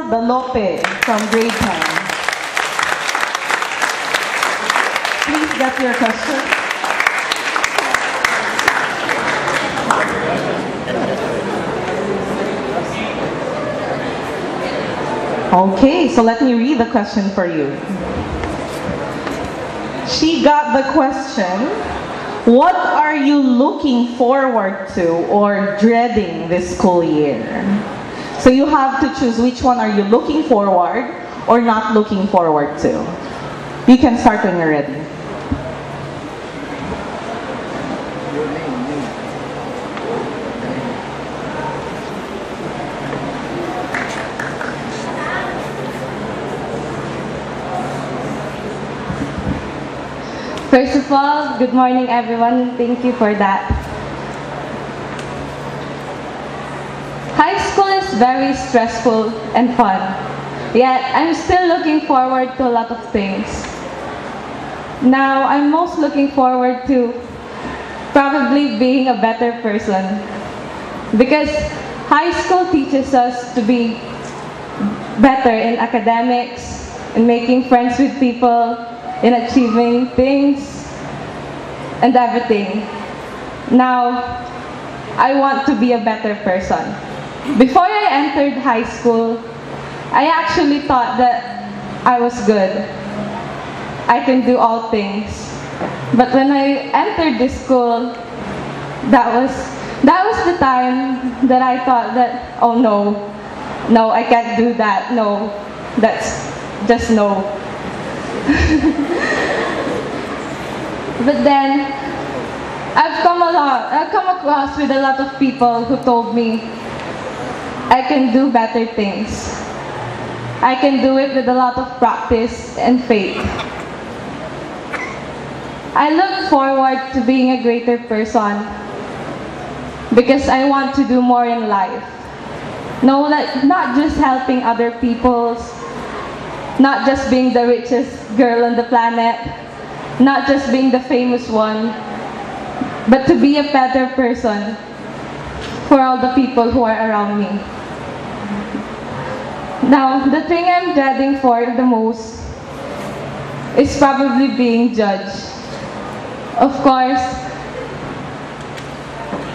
Dalope from grade 10. Please get your question. Okay, so let me read the question for you. She got the question, what are you looking forward to or dreading this school year? So you have to choose which one are you looking forward or not looking forward to. You can start when you're ready. First of all, good morning everyone. Thank you for that. High school is very stressful and fun. Yet, I'm still looking forward to a lot of things. Now, I'm most looking forward to probably being a better person. Because high school teaches us to be better in academics, in making friends with people, in achieving things and everything. Now, I want to be a better person. Before I entered high school, I actually thought that I was good. I can do all things. But when I entered this school, that was the time that I thought that, oh no, I can't do that. No, that's just no. But then, I've come across with a lot of people who told me I can do better things. I can do it with a lot of practice and faith. I look forward to being a greater person because I want to do more in life. No, not just helping other people's, not just being the richest girl on the planet, not just being the famous one, but to be a better person for all the people who are around me. Now, the thing I'm dreading for the most is probably being judged. Of course,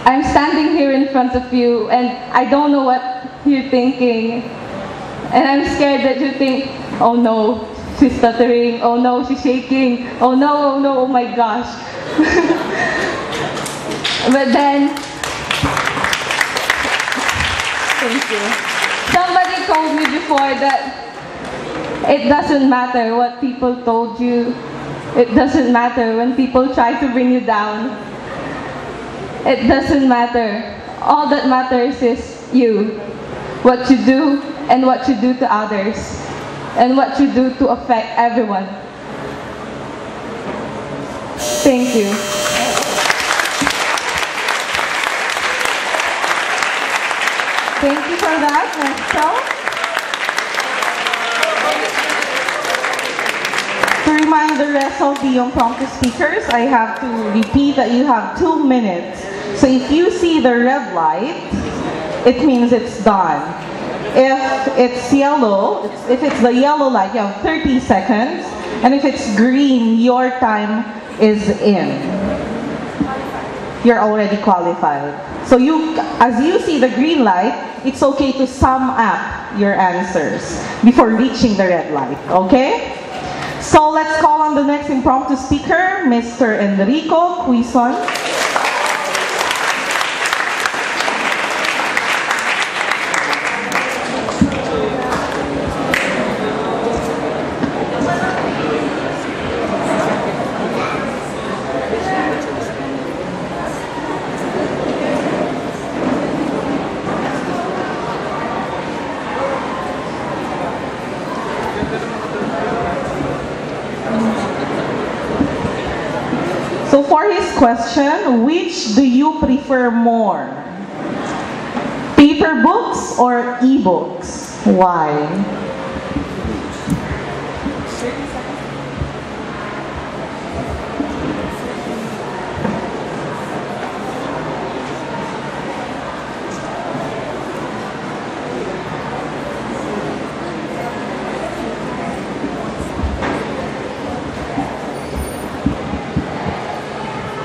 I'm standing here in front of you and I don't know what you're thinking. And I'm scared that you think, oh no, she's stuttering, oh no, she's shaking, oh no, oh my gosh. But then, thank you. Somebody told me before that it doesn't matter what people told you. It doesn't matter when people try to bring you down. It doesn't matter. All that matters is you. What you do and what you do to others. And what you do to affect everyone. Thank you. Thank you for that, Nestor. To remind the rest of the impromptu speakers, I have to repeat that you have 2 minutes. So if you see the red light, it means it's done. If it's yellow, if it's the yellow light, you have 30 seconds. And if it's green, your time is in. You're already qualified. So as you see the green light, it's okay to sum up your answers before reaching the red light, okay? So let's call on the next impromptu speaker, Mr. Enrico Quizon. So for his question, which do you prefer more? Paper books or e-books? Why?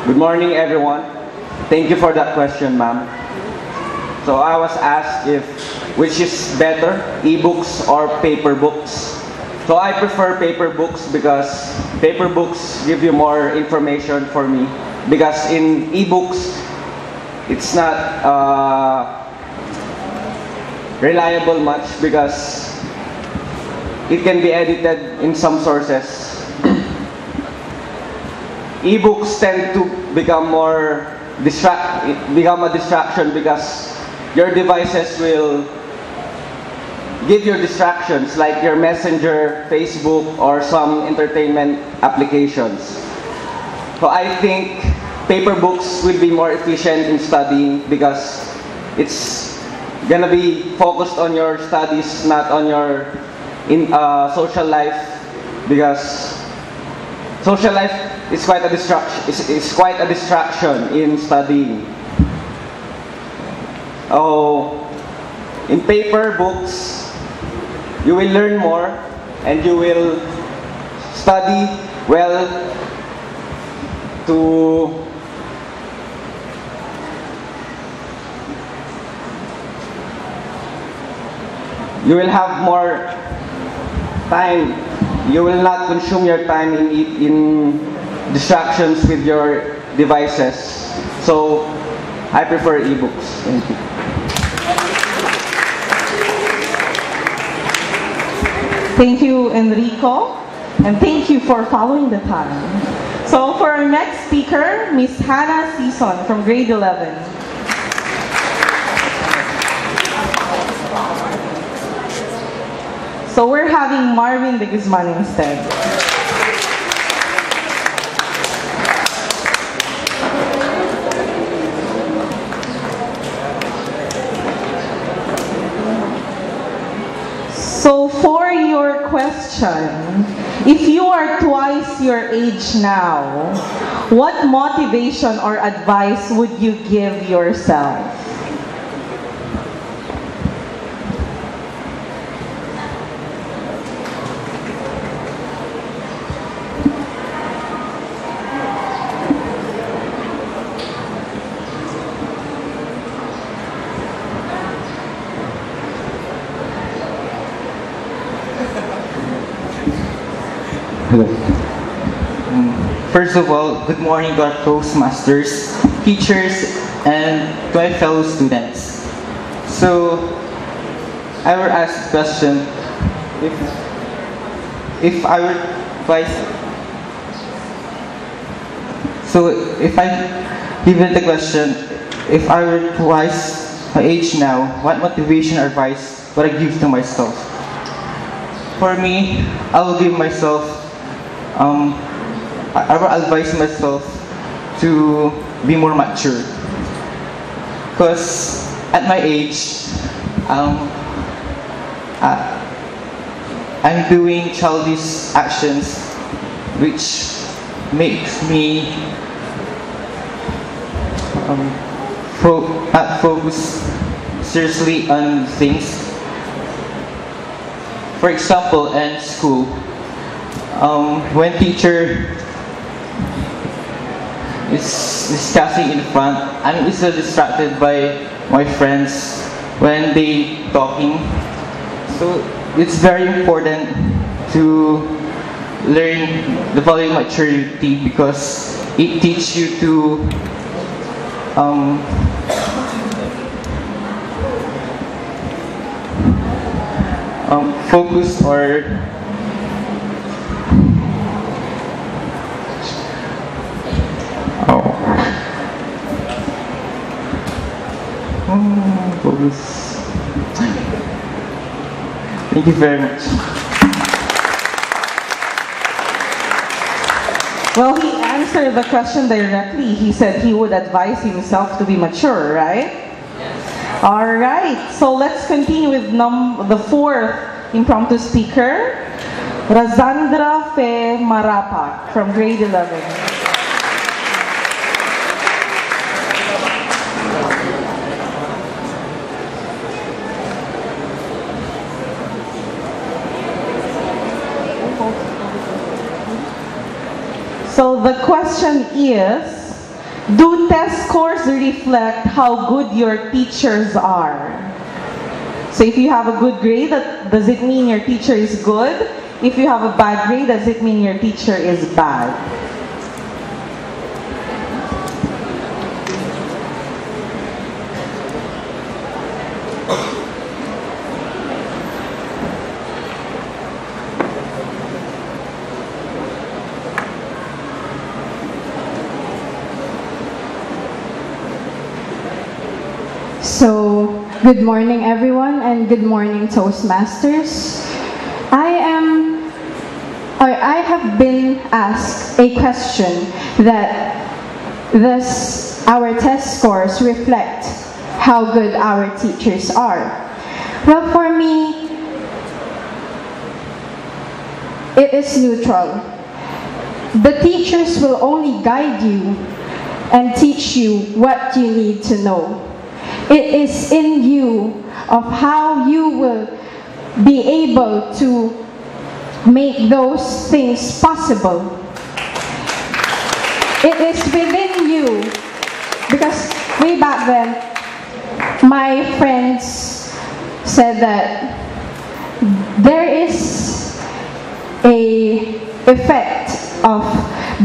Good morning, everyone. Thank you for that question, ma'am. So I was asked if which is better, ebooks or paper books. So I prefer paper books because paper books give you more information for me. Because in ebooks, it's not reliable much because it can be edited in some sources. Ebooks tend to become a distraction because your devices will give you distractions like your Messenger, Facebook, or some entertainment applications. So I think paper books will be more efficient in studying because it's gonna be focused on your studies, not on your social life, because social life is quite a distraction. It's quite a distraction in studying. Oh, in paper books, you will learn more and you will study well to you will have more time. You will not consume your time in distractions with your devices. So I prefer ebooks. Thank you. Thank you, Enrico, and thank you for following the time. So for our next speaker, Miss Hannah Season from grade 11. So we're having Marvin de Guzman instead. So for your question, if you are twice your age now, what motivation or advice would you give yourself? Hello. First of all, good morning to our Toastmasters, teachers, and to my fellow students. So, I will ask the question, if I were twice, so if I given the question, if I were twice my age now, what motivation or advice would I give to myself? For me, I will give myself I will advise myself to be more mature, because at my age I'm doing childish actions which makes me not focus seriously on things. For example, in school, when teacher is discussing in front, I'm easily distracted by my friends when they talking. So it's very important to learn the value of maturity because it teaches you to focus or focus. Thank you very much. Well, he answered the question directly. He said he would advise himself to be mature, right? Yes. All right. So let's continue with the fourth impromptu speaker, Razandra Fe Marapak from grade 11. So the question is, Do test scores reflect how good your teachers are? So if you have a good grade, does it mean your teacher is good? If you have a bad grade, does it mean your teacher is bad? So, good morning everyone and good morning Toastmasters. I have been asked a question that does our test scores reflect how good our teachers are? Well, for me, it is neutral. The teachers will only guide you and teach you what you need to know. It is in you of how you will be able to make those things possible. It is within you, because way back then, my friends said that there is a effect of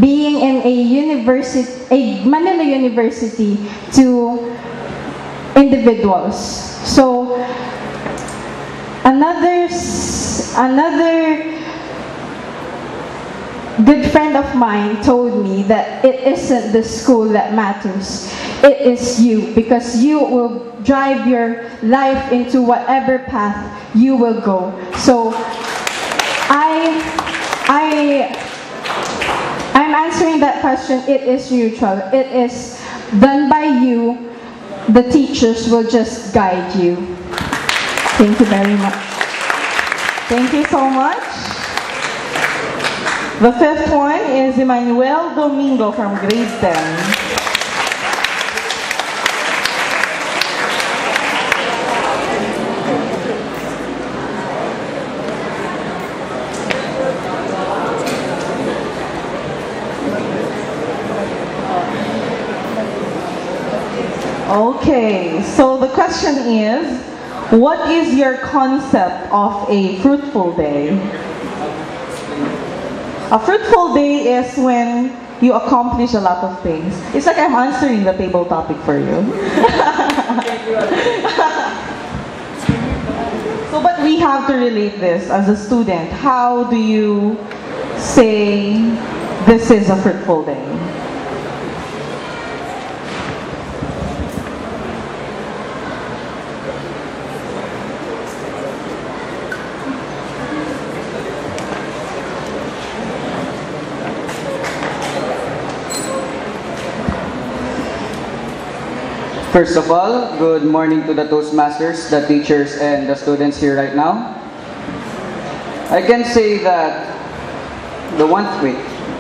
being in a Manila university to individuals. So another good friend of mine told me that it isn't the school that matters, it is you, because you will drive your life into whatever path you will go. So I'm answering that question. It is neutral. It is done by you. The teachers will just guide you. Thank you very much. Thank you so much. The fifth one is Emmanuel Domingo from grade 10. Okay, so the question is, what is your concept of a fruitful day? A fruitful day is when you accomplish a lot of things. It's like I'm answering the table topic for you. So, but we have to relate this as a student. How do you say this is a fruitful day? First of all, good morning to the Toastmasters, the teachers, and the students here right now. I can say that can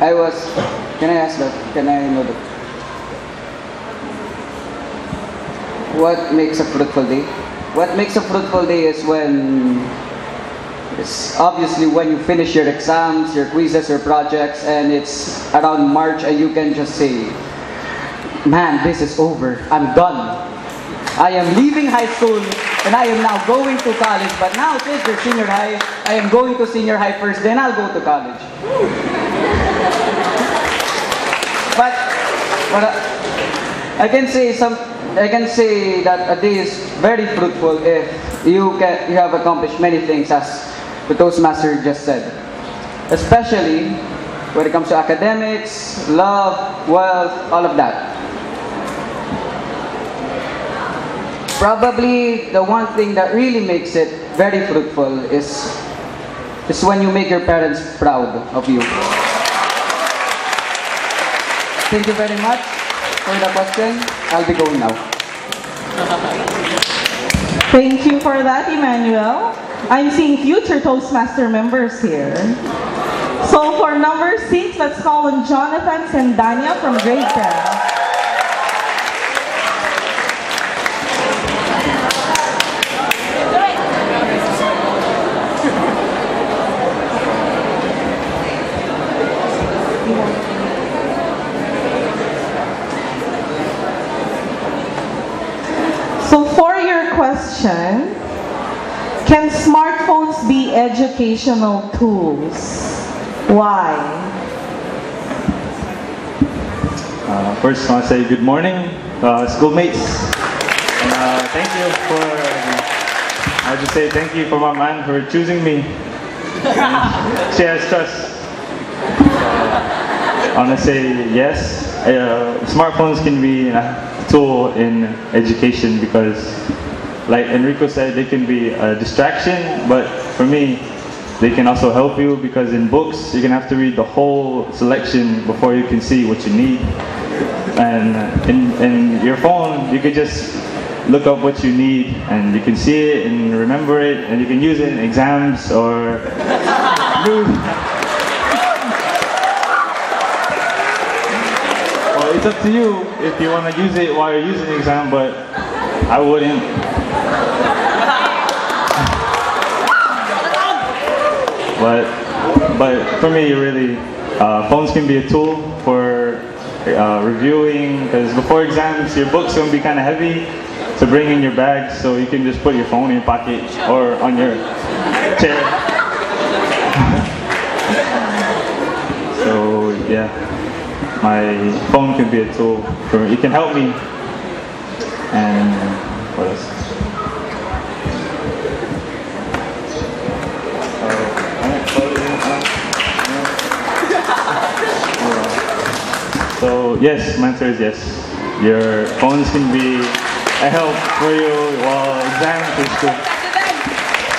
I ask that? Can I know that? What makes a fruitful day? What makes a fruitful day is it's obviously when you finish your exams, your quizzes, your projects, and it's around March and you can just say, man, this is over. I'm done. I am leaving high school and I am now going to college. But now since you're senior high, I am going to senior high first, then I'll go to college. But I can say that a day is very fruitful if you have accomplished many things, as the Toastmaster just said. Especially when it comes to academics, love, wealth, all of that. Probably the one thing that really makes it very fruitful is when you make your parents proud of you. Thank you very much for the question. I'll be going now. Thank you for that, Emmanuel. I'm seeing future Toastmaster members here. So for number 6, let's call on Jonathan Sendanya from grade 10. question. Can smartphones be educational tools? Why? First, I want to say good morning, schoolmates. And thank you for, I just say thank you for my man for choosing me. And she has trust. I want to say yes, smartphones can be a tool in education because, like Enrico said, they can be a distraction, but for me, they can also help you because in books, you're going to have to read the whole selection before you can see what you need. And in your phone, you could just look up what you need and you can see it and remember it and you can use it in exams or well, it's up to you if you want to use it while you're using the exam, but I wouldn't. But for me, really, phones can be a tool for reviewing, because before exams, your book's going to be kind of heavy to bring in your bag, so you can just put your phone in your pocket or on your chair. So yeah, my phone can be a tool for, it can help me. And what else? So yes, my answer is yes. Your phones can be a help for you while exams is school.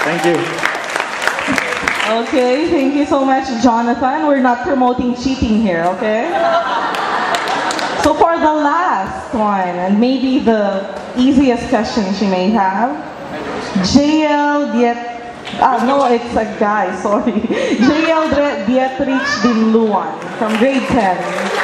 Thank you. Okay, thank you so much, Jonathan. We're not promoting cheating here, okay? So for the last one, and maybe the easiest question she may have, no, it's a guy, sorry. JL Dietrich Dinluan from grade 10.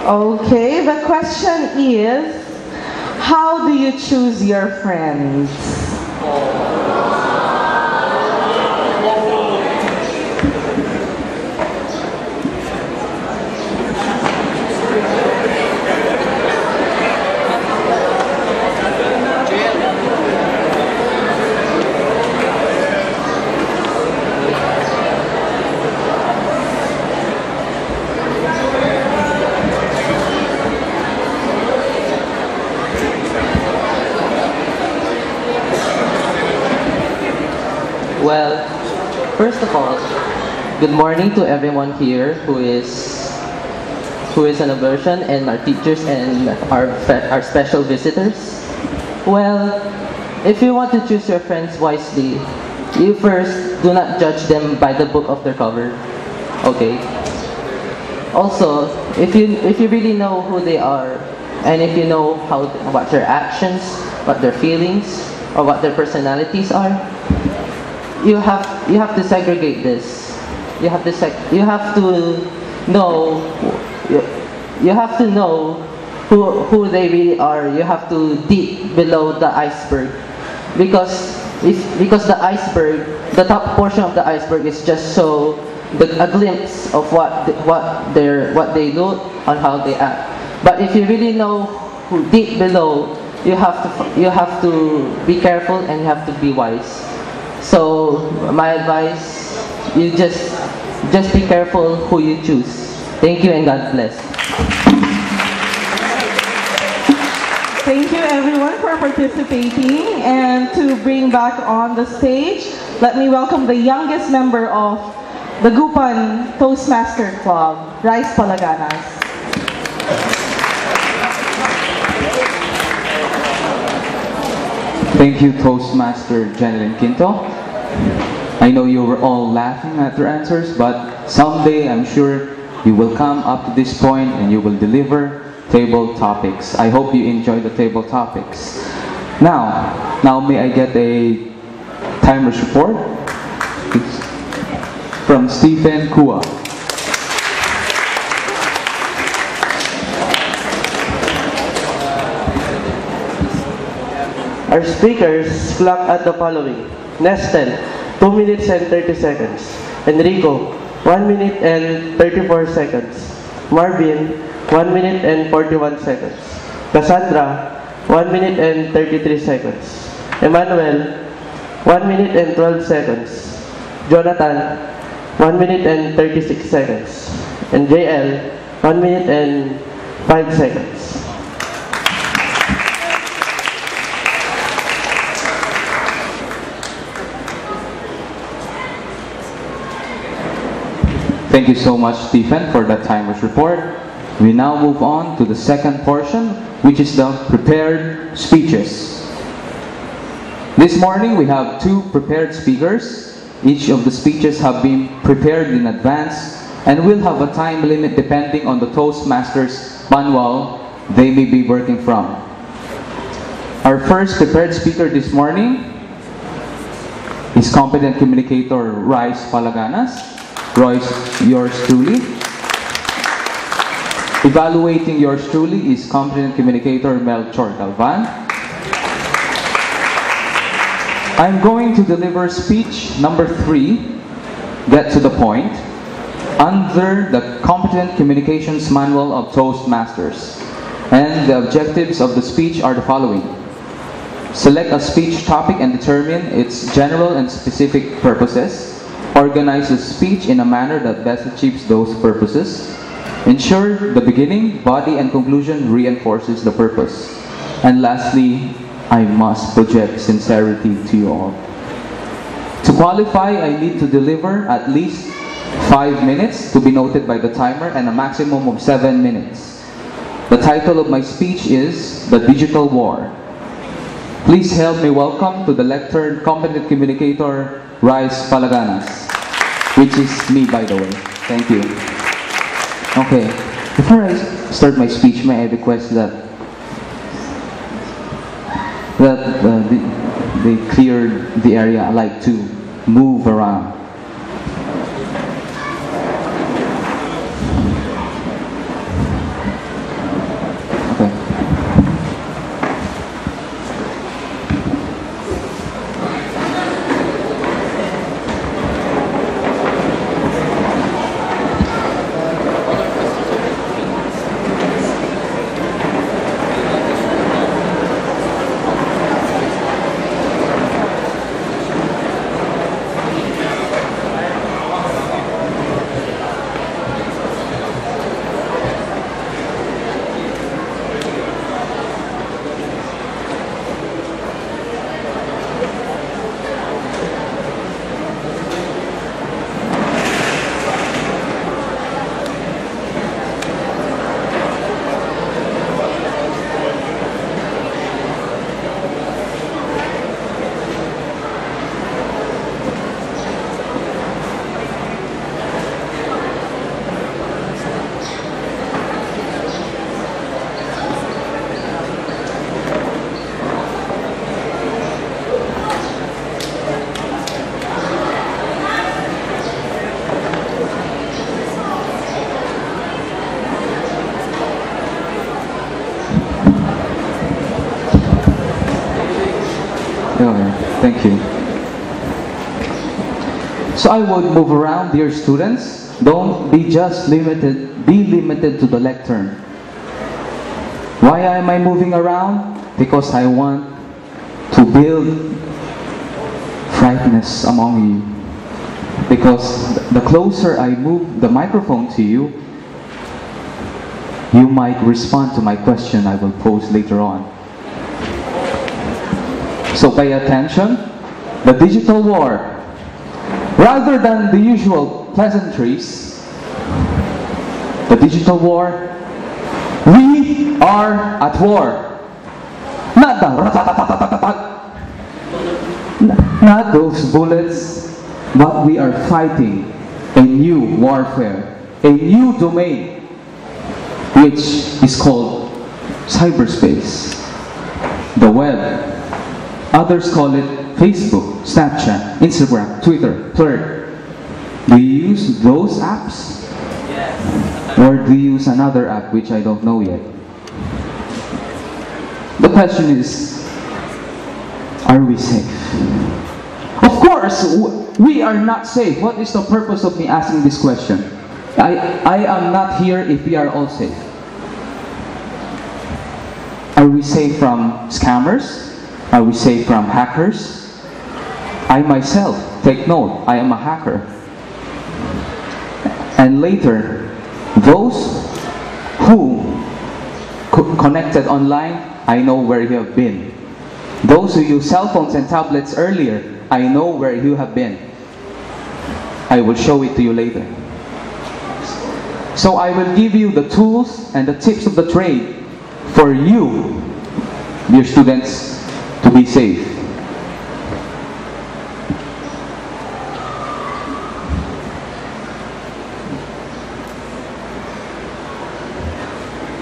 Okay, the question is, how do you choose your friends? Well, first of all, good morning to everyone here who is an immersion, and our teachers and our special visitors. Well, if you want to choose your friends wisely, you first do not judge them by the book of their cover. Okay. Also, if you really know who they are, and if you know what their actions, what their feelings, or what their personalities are, you have to segregate this. You have to know who they really are. You have to dig below the iceberg, because the iceberg, the top portion of the iceberg is just so a glimpse of what they do and how they act. But if you really know who deep below, you have to be careful and you have to be wise. So my advice, you just be careful who you choose. Thank you and God bless. Thank you everyone for participating, and to bring back on the stage, let me welcome the youngest member of the Dagupan Toastmaster Club, Rice Palaganas. Thank you, Toastmaster Janeline Quinto. I know you were all laughing at your answers, but someday I'm sure you will come up to this point and you will deliver table topics. I hope you enjoy the table topics. Now may I get a timer's report? It's from Stephen Kua. Our speakers clock at the following: Nestel, 2 minutes and 30 seconds. Enrico, 1 minute and 34 seconds. Marvin, 1 minute and 41 seconds. Cassandra, 1 minute and 33 seconds. Emmanuel, 1 minute and 12 seconds. Jonathan, 1 minute and 36 seconds. And JL, 1 minute and 5 seconds. Thank you so much, Stephen, for that timer's report. We now move on to the second portion, which is the prepared speeches. This morning, we have 2 prepared speakers. Each of the speeches have been prepared in advance and will have a time limit depending on the Toastmasters manual they may be working from. Our first prepared speaker this morning is competent communicator Rice Palaganas. Royce, yours truly. Evaluating yours truly is competent communicator Melchor Galvan. I'm going to deliver speech number 3, get to the point, under the Competent Communications Manual of Toastmasters. And the objectives of the speech are the following. Select a speech topic and determine its general and specific purposes. Organize the speech in a manner that best achieves those purposes. Ensure the beginning, body, and conclusion reinforces the purpose. And lastly, I must project sincerity to you all. To qualify, I need to deliver at least 5 minutes, to be noted by the timer, and a maximum of 7 minutes. The title of my speech is The Digital War. Please help me welcome to the lectern competent communicator Rice Palaganas, which is me, by the way. Thank you. Okay, before I start my speech, may I request that they clear the area. I like to move around. Okay. Thank you. So I would move around, dear students. Don't be just limited, be limited to the lectern. Why am I moving around? Because I want to build frightness among you. Because the closer I move the microphone to you, you might respond to my question I will pose later on. So pay attention. The digital war. Rather than the usual pleasantries, the digital war, we are at war. Not not those bullets, but we are fighting a new warfare, a new domain, which is called cyberspace, the web. Others call it Facebook, Snapchat, Instagram, Twitter, Thread. Do you use those apps? Or do you use another app which I don't know yet? The question is, Are we safe? Of course, we are not safe. What is the purpose of me asking this question? I am not here if we are all safe. Are we safe from scammers? Are we safe from hackers? I myself, take note, I am a hacker. And later, those who connected online, I know where you have been. Those who use cell phones and tablets earlier, I know where you have been. I will show it to you later. So I will give you the tools and the tips of the trade for you, dear students, to be safe.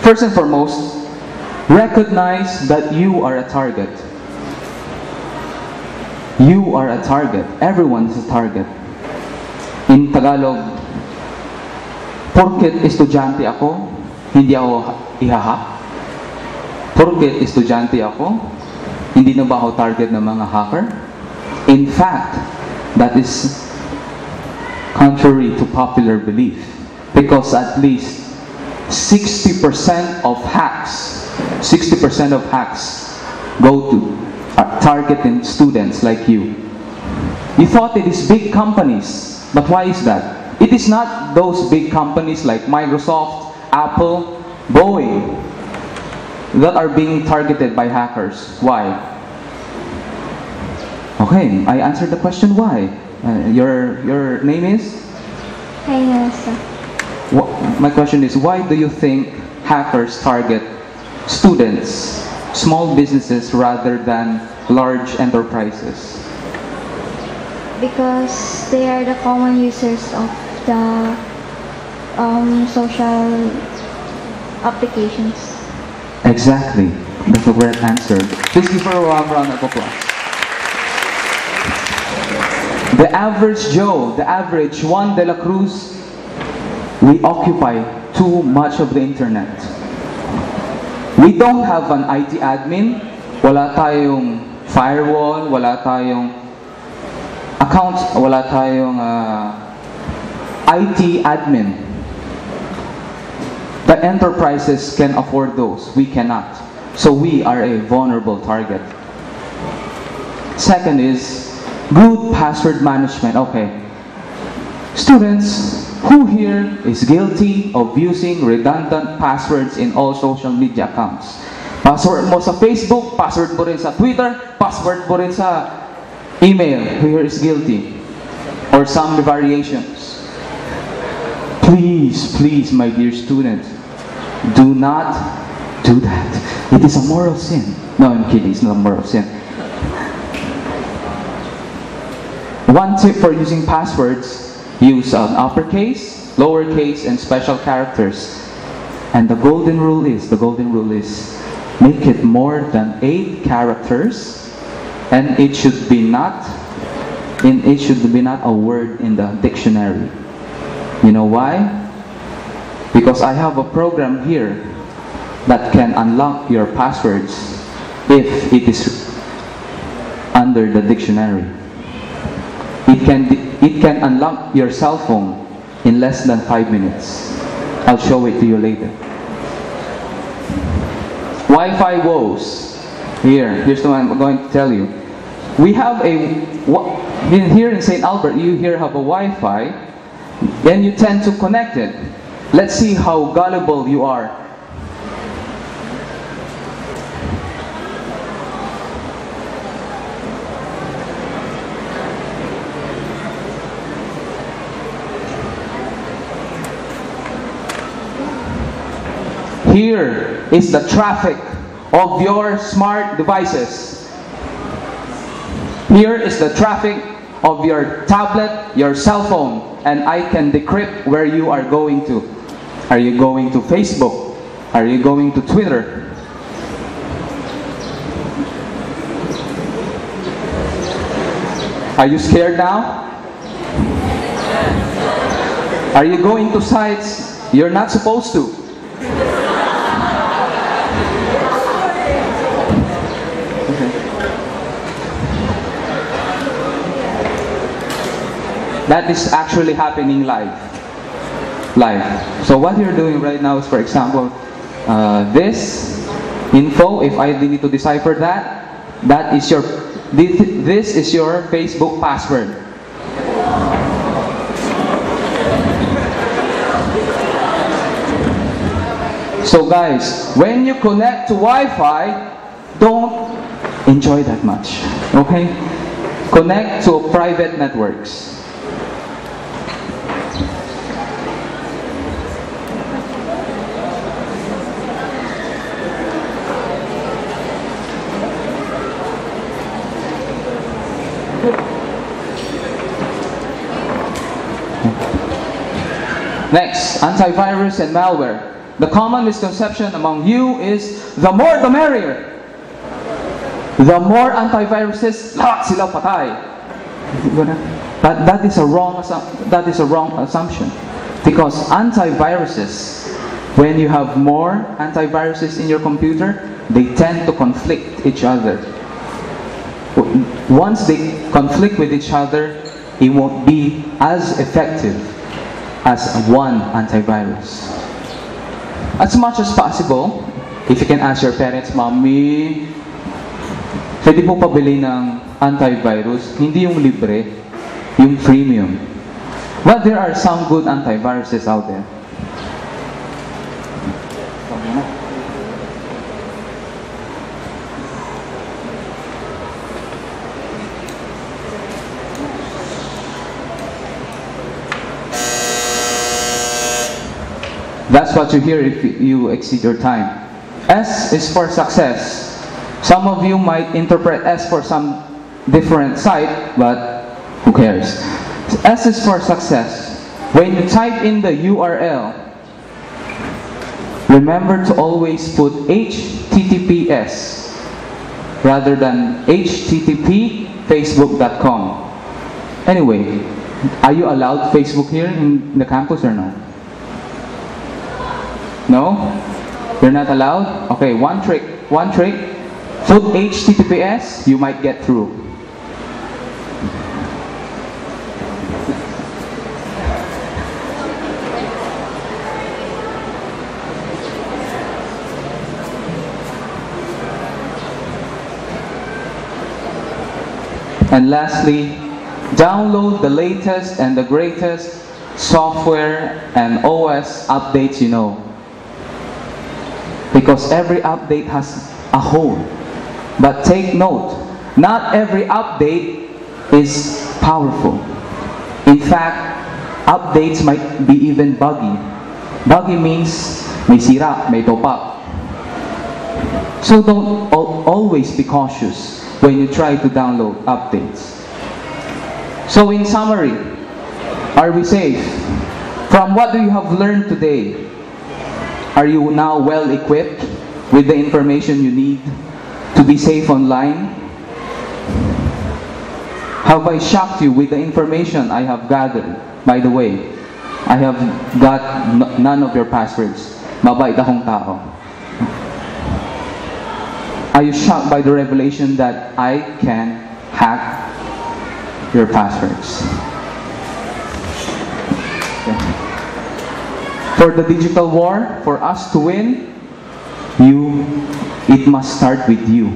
First and foremost, recognize that you are a target. You are a target. Everyone is a target. In Tagalog, porket estudyante ako, hindi ako ihahack. Porket estudyante ako, hindi na ba ako target ng mga hacker? In fact, that is contrary to popular belief, because at least 60% of hacks go to targeting students like you. You thought it is big companies, but why is that? It is not those big companies like Microsoft, Apple, Boeing that are being targeted by hackers. Why? Okay, I answered the question why. Your name is? Yes. My question is, why do you think hackers target students, small businesses, rather than large enterprises? Because they are the common users of the social applications. Exactly. That's the correct answer. Please give her a round of applause. The average Joe, the average Juan de la Cruz, we occupy too much of the internet. We don't have an IT admin, wala tayong firewall, wala tayong accounts, wala tayong IT admin. The enterprises can afford those, we cannot. So we are a vulnerable target. Second is good password management. Okay. Students, who here is guilty of using redundant passwords in all social media accounts? Password mo sa Facebook, password mo rin sa Twitter, password mo rin sa email. Who here is guilty? Or some variations? Please, please, my dear students, do not do that. It is a moral sin. No, I'm kidding, it's not a moral sin. One tip for using passwords: use an uppercase, lowercase, and special characters. And the golden rule is, make it more than 8 characters, and it should be not a word in the dictionary. You know why? Because I have a program here that can unlock your passwords if it is under the dictionary. It can unlock your cell phone in less than 5 minutes. I'll show it to you later. Wi-Fi woes. Here's the one I'm going to tell you. We have here in St. Albert, you here have a Wi-Fi, then you tend to connect it. Let's see how gullible you are. Here is the traffic of your smart devices. Here is the traffic of your tablet, your cell phone, and I can decrypt where you are going to. Are you going to Facebook? Are you going to Twitter? Are you scared now? Are you going to sites you're not supposed to? that is actually happening live. So what you're doing right now is, for example, this info, if I need to decipher that is your, this is your Facebook password. So guys, when you connect to Wi-Fi, don't enjoy that much, okay? Connect to private networks. Next, antivirus and malware. The common misconception among you is the more the merrier. The more antiviruses, lahat sila patay. That is a wrong assumption. Because antiviruses, when you have more antiviruses in your computer, they tend to conflict each other. Once they conflict with each other, it won't be as effective as one antivirus. As much as possible, if you can ask your parents, Mommy, pwede po pabili ng antivirus, hindi yung libre, yung premium. But there are some good antiviruses out there. That's what you hear if you exceed your time. S is for success. Some of you might interpret S for some different site, but who cares? S is for success. When you type in the URL, remember to always put HTTPS rather than HTTP Facebook.com. Anyway, are you allowed Facebook here in the campus or no? No? You're not allowed? Okay, one trick. Put HTTPS, you might get through. And lastly, download the latest and the greatest software and OS updates you know. Because every update has a hole. But take note, not every update is powerful. In fact, updates might be even buggy. Buggy means may sira, may topa. So don't always be cautious when you try to download updates. So in summary, are we safe? From what do you have learned today? Are you now well equipped with the information you need to be safe online? Have I shocked you with the information I have gathered? By the way, I have got none of your passwords. Mabait akong tao. Are you shocked by the revelation that I can hack your passwords? Okay. For the digital war, for us to win, it must start with you.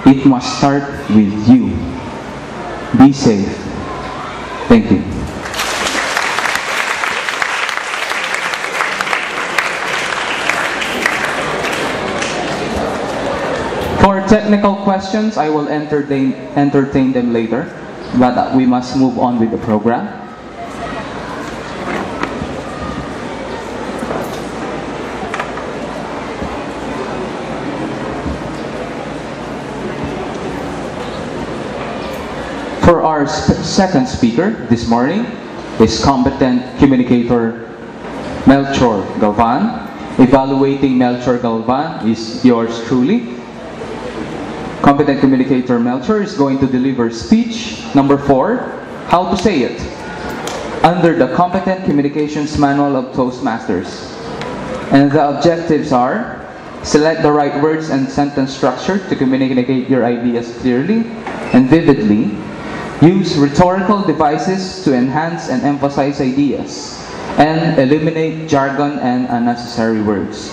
It must start with you. Be safe. Thank you. For technical questions, I will entertain them later, but we must move on with the program. For our second speaker this morning is competent communicator Melchor Galvan. Evaluating Melchor Galvan is yours truly. Competent communicator Melchor is going to deliver speech number 4, how to say it, under the Competent Communications Manual of Toastmasters. And the objectives are: select the right words and sentence structure to communicate your ideas clearly and vividly. Use rhetorical devices to enhance and emphasize ideas, and eliminate jargon and unnecessary words.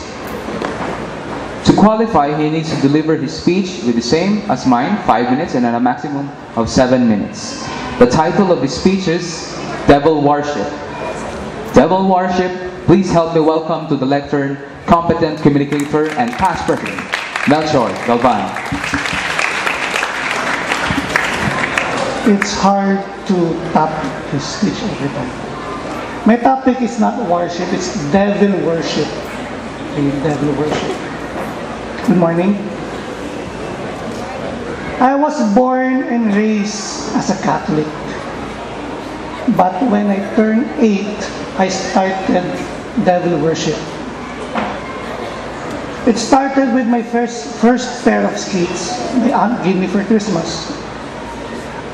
To qualify, he needs to deliver his speech with the same as mine, 5 minutes and at a maximum of 7 minutes. The title of his speech is Devil Worship. Devil Worship, please help me welcome to the lectern, competent communicator and past president, Melchor Dagupan. It's hard to top his speech every time. My topic is not worship, it's devil worship. Okay, devil worship. Good morning. I was born and raised as a Catholic. But when I turned 8, I started devil worship. It started with my first pair of skates my aunt gave me for Christmas.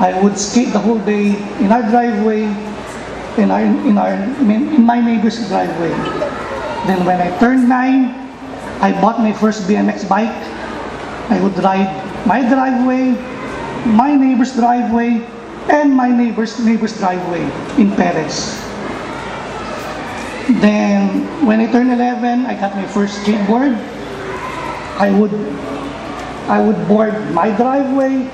I would skate the whole day in our driveway, in my neighbor's driveway. Then when I turned 9, I bought my first BMX bike. I would ride my driveway, my neighbor's driveway, and my neighbor's driveway in Perez. Then when I turned 11, I got my first skateboard. I would board my driveway,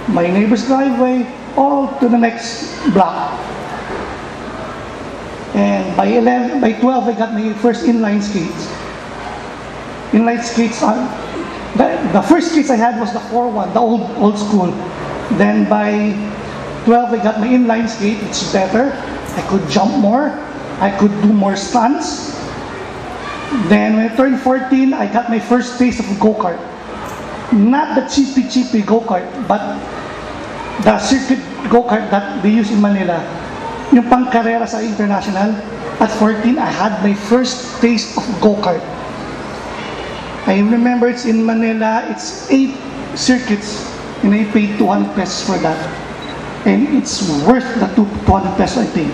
my neighbor's driveway, all to the next block. And by 12, I got my first inline skates. Inline skates, the first skates I had was the 4-1, the old school. Then by 12, I got my inline skate, which is better. I could jump more. I could do more stunts. Then when I turned 14, I got my first taste of go-kart. Not the cheapy go-kart, but the circuit go-kart that they use in Manila. Yung pang-karera sa international. At 14, I had my first taste of go-kart. I remember it's in Manila, it's 8 circuits, and I paid 200 pesos for that. And it's worth the 200 pesos I paid.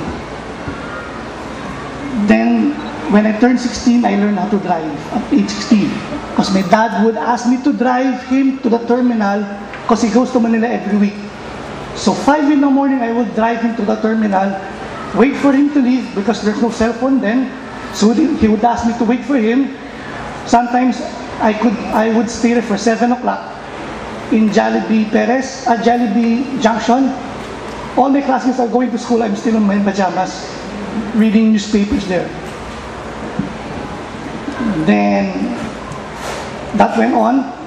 Then, when I turned 16, I learned how to drive at age 16. Because my dad would ask me to drive him to the terminal because he goes to Manila every week. So 5 in the morning, I would drive him to the terminal, wait for him to leave because there's no cell phone then. So he would ask me to wait for him. Sometimes I would stay there for 7 o'clock in Jollibee Junction. All my classmates are going to school. I'm still in my pajamas, reading newspapers there. Then that went on.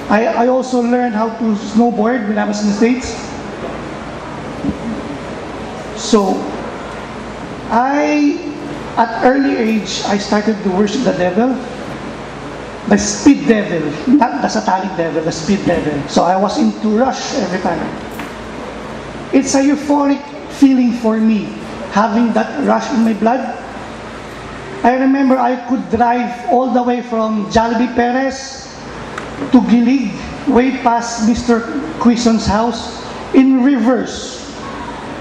I also learned how to snowboard when I was in the States. So at early age, I started to worship the devil. The speed devil, not the satanic devil, the speed devil. So I was into rush every time. It's a euphoric feeling for me, having that rush in my blood. I remember I could drive all the way from Jollibee Perez to Gilig, way past Mr. Quison's house, in reverse,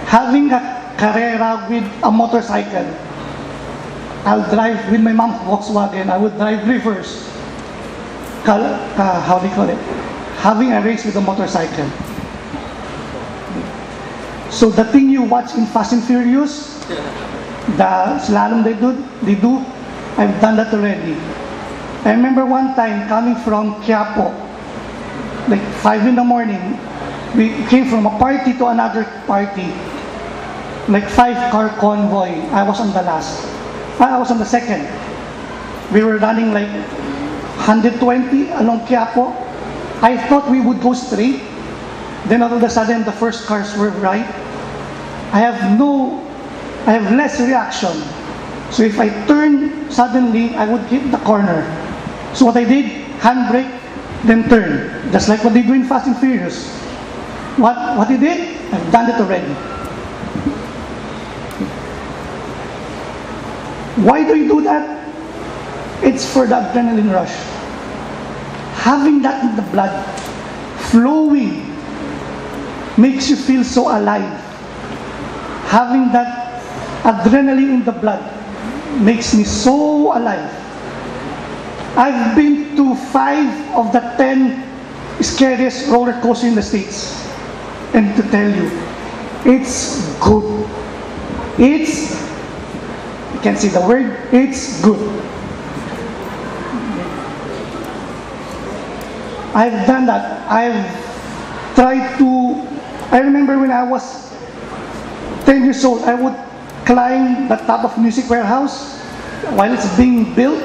having a carrera with a motorcycle. I'll drive with my mom's Volkswagen, I would drive reverse. How do you call it? Having a race with a motorcycle. So the thing you watch in Fast and Furious, the slalom they do, I've done that already. I remember one time coming from Quiapo, like 5 in the morning, we came from a party to another party, like 5-car convoy. I was on the last. I was on the second. We were running like 120 along Quiapo. I thought we would go straight. Then all of a sudden, the first cars were right. I have less reaction. So if I turn suddenly, I would hit the corner. So what I did, handbrake, then turn. Just like what they do in Fast and Furious. What he did, I've done it already. Why do you do that? It's for the adrenaline rush. Having that in the blood, flowing, makes you feel so alive. Having that adrenaline in the blood makes me so alive. I've been to 5 of the 10 scariest roller coasters in the States. and to tell you, it's good. It's, you can see the word, it's good. I've done that. I've tried to, I remember when I was 10 years old, I would climb the top of Music Warehouse while it's being built,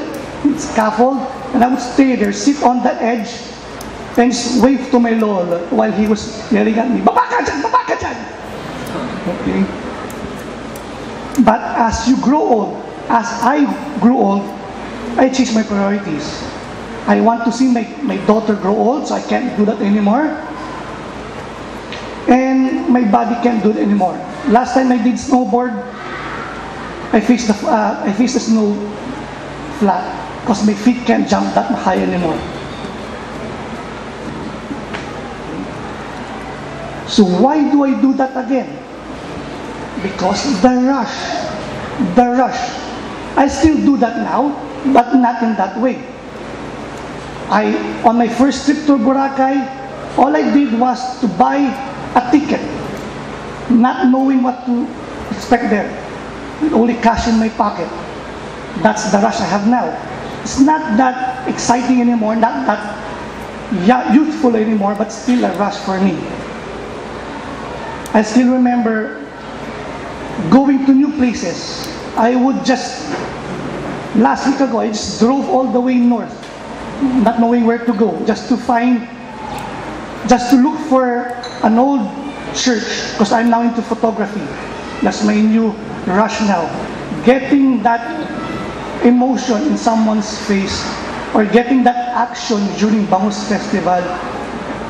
it's scaffold, and I would stay there, sit on the edge, and just wave to my lolo while he was yelling at me, "Baba ka dyan! Baba ka dyan!" Okay. But as you grow old, as I grew old, I changed my priorities. I want to see my daughter grow old, so I can't do that anymore. And my body can't do it anymore. Last time I did snowboard, I faced the snow flat because my feet can't jump that high anymore. So why do I do that again? Because the rush. I still do that now, but not in that way. On my first trip to Boracay, all I did was to buy a ticket, not knowing what to expect there, with only cash in my pocket. That's the rush I have now. It's not that exciting anymore, not that youthful anymore, but still a rush for me. I still remember going to new places. I would just, last week ago, I just drove all the way north, not knowing where to go, just to look for an old church, because I'm now into photography. That's my new rush now. Getting that emotion in someone's face, or getting that action during Bangus Festival,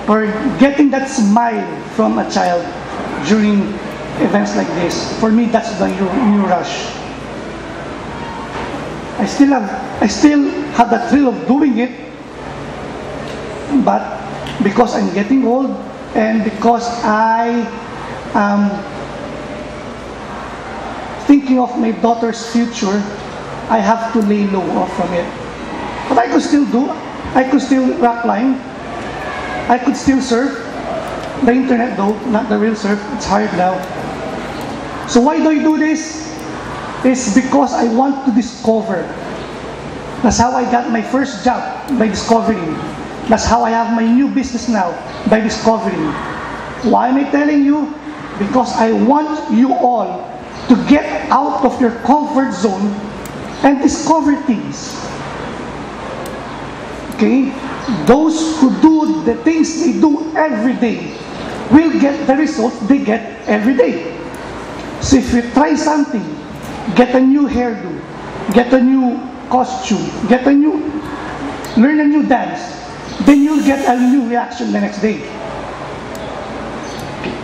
or getting that smile from a child during events like this. For me, that's the new rush. I still have the thrill of doing it, but because I'm getting old and because I am thinking of my daughter's future, I have to lay low off from it. But I could still do. I could still rock climb. I could still surf. The internet though, not the real surf. It's hard now. So why do I do this? It's because I want to discover. That's how I got my first job, by discovering. That's how I have my new business now, by discovering. Why am I telling you? Because I want you all to get out of your comfort zone and discover things. Okay? Those who do the things they do every day will get the results they get every day. So if you try something, get a new hairdo, get a new costume, learn a new dance, then you'll get a new reaction the next day.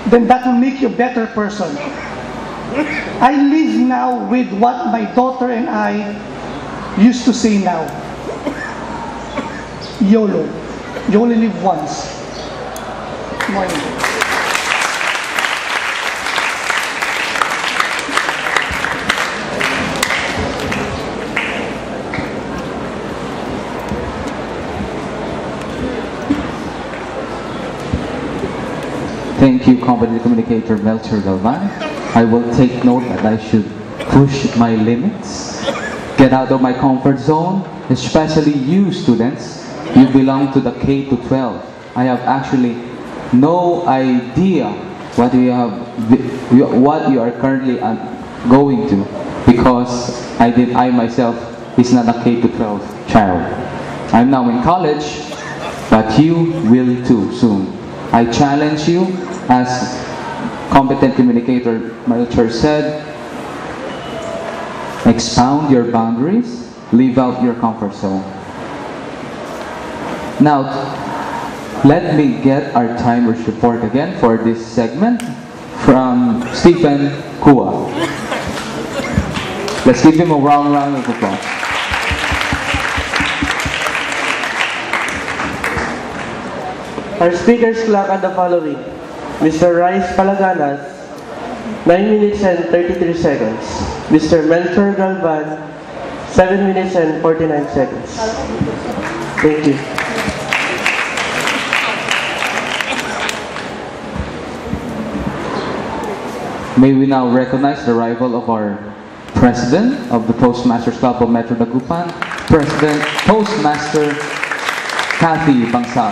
Then that will make you a better person. I live now with what my daughter and I used to say now. YOLO. You only live once. Good morning. Thank you, competent communicator Melcher Galvan. I will take note that I should push my limits, get out of my comfort zone, especially you students. You belong to the K to 12. I have actually no idea what you are currently going to, because I myself is not a K to 12 child. I'm now in college, but you will too soon. I challenge you, as competent communicator Melcher said, expound your boundaries, leave out your comfort zone. Now, let me get our timers report again for this segment from Stephen Kua. Let's give him a round of applause. Our speakers clock are the following. Mr. Rice Palaganas, 9 minutes and 33 seconds. Mr. Melcher Galvan, 7 minutes and 49 seconds. Thank you. May we now recognize the arrival of our President of the Toastmasters Club of Metro Dagupan, President Toastmaster Kathy Bangsal.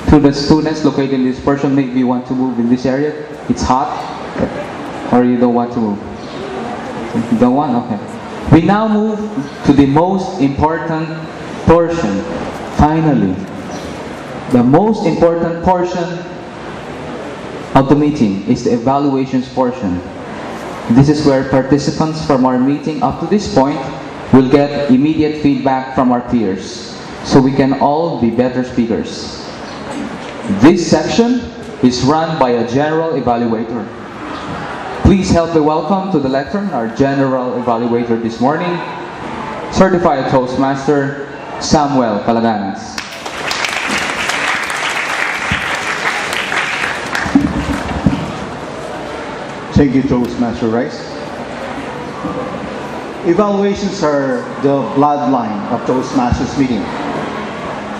To the students located in this portion, maybe you want to move in this area. It's hot, or you don't want to move? You don't want? Okay. We now move to the most important portion. Finally, the most important portion of the meeting is the evaluations portion. This is where participants from our meeting up to this point will get immediate feedback from our peers, so we can all be better speakers. This section is run by a general evaluator. Please help me welcome to the lectern our general evaluator this morning, Certified Toastmaster Samuel Calaganas. Thank you, Toastmaster Rice. Evaluations are the bloodline of Toastmasters meeting.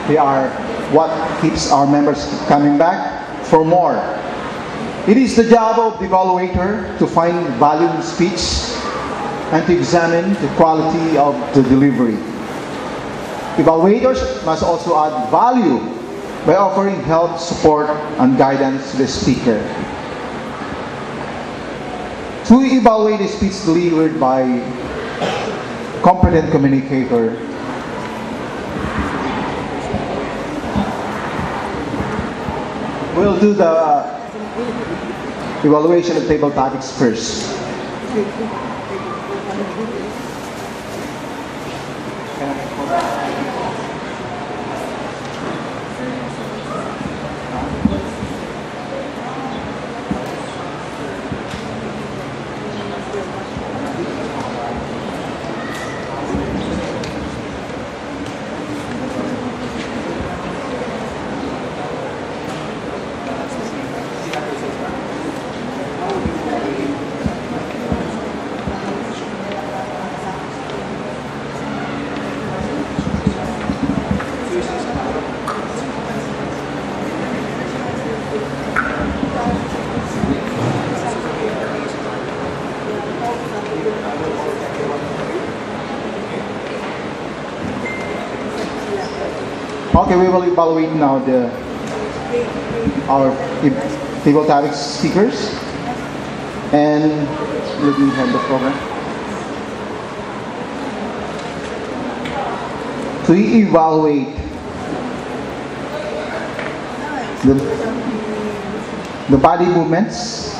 They are what keeps our members coming back for more. It is the job of the evaluator to find value in speech and to examine the quality of the delivery. Evaluators must also add value by offering help, support, and guidance to the speaker. To evaluate a speech delivered by a competent communicator, we'll do the evaluation of table topics first. Okay, we will evaluate now our table topics speakers, and let me have the program. To evaluate the body movements,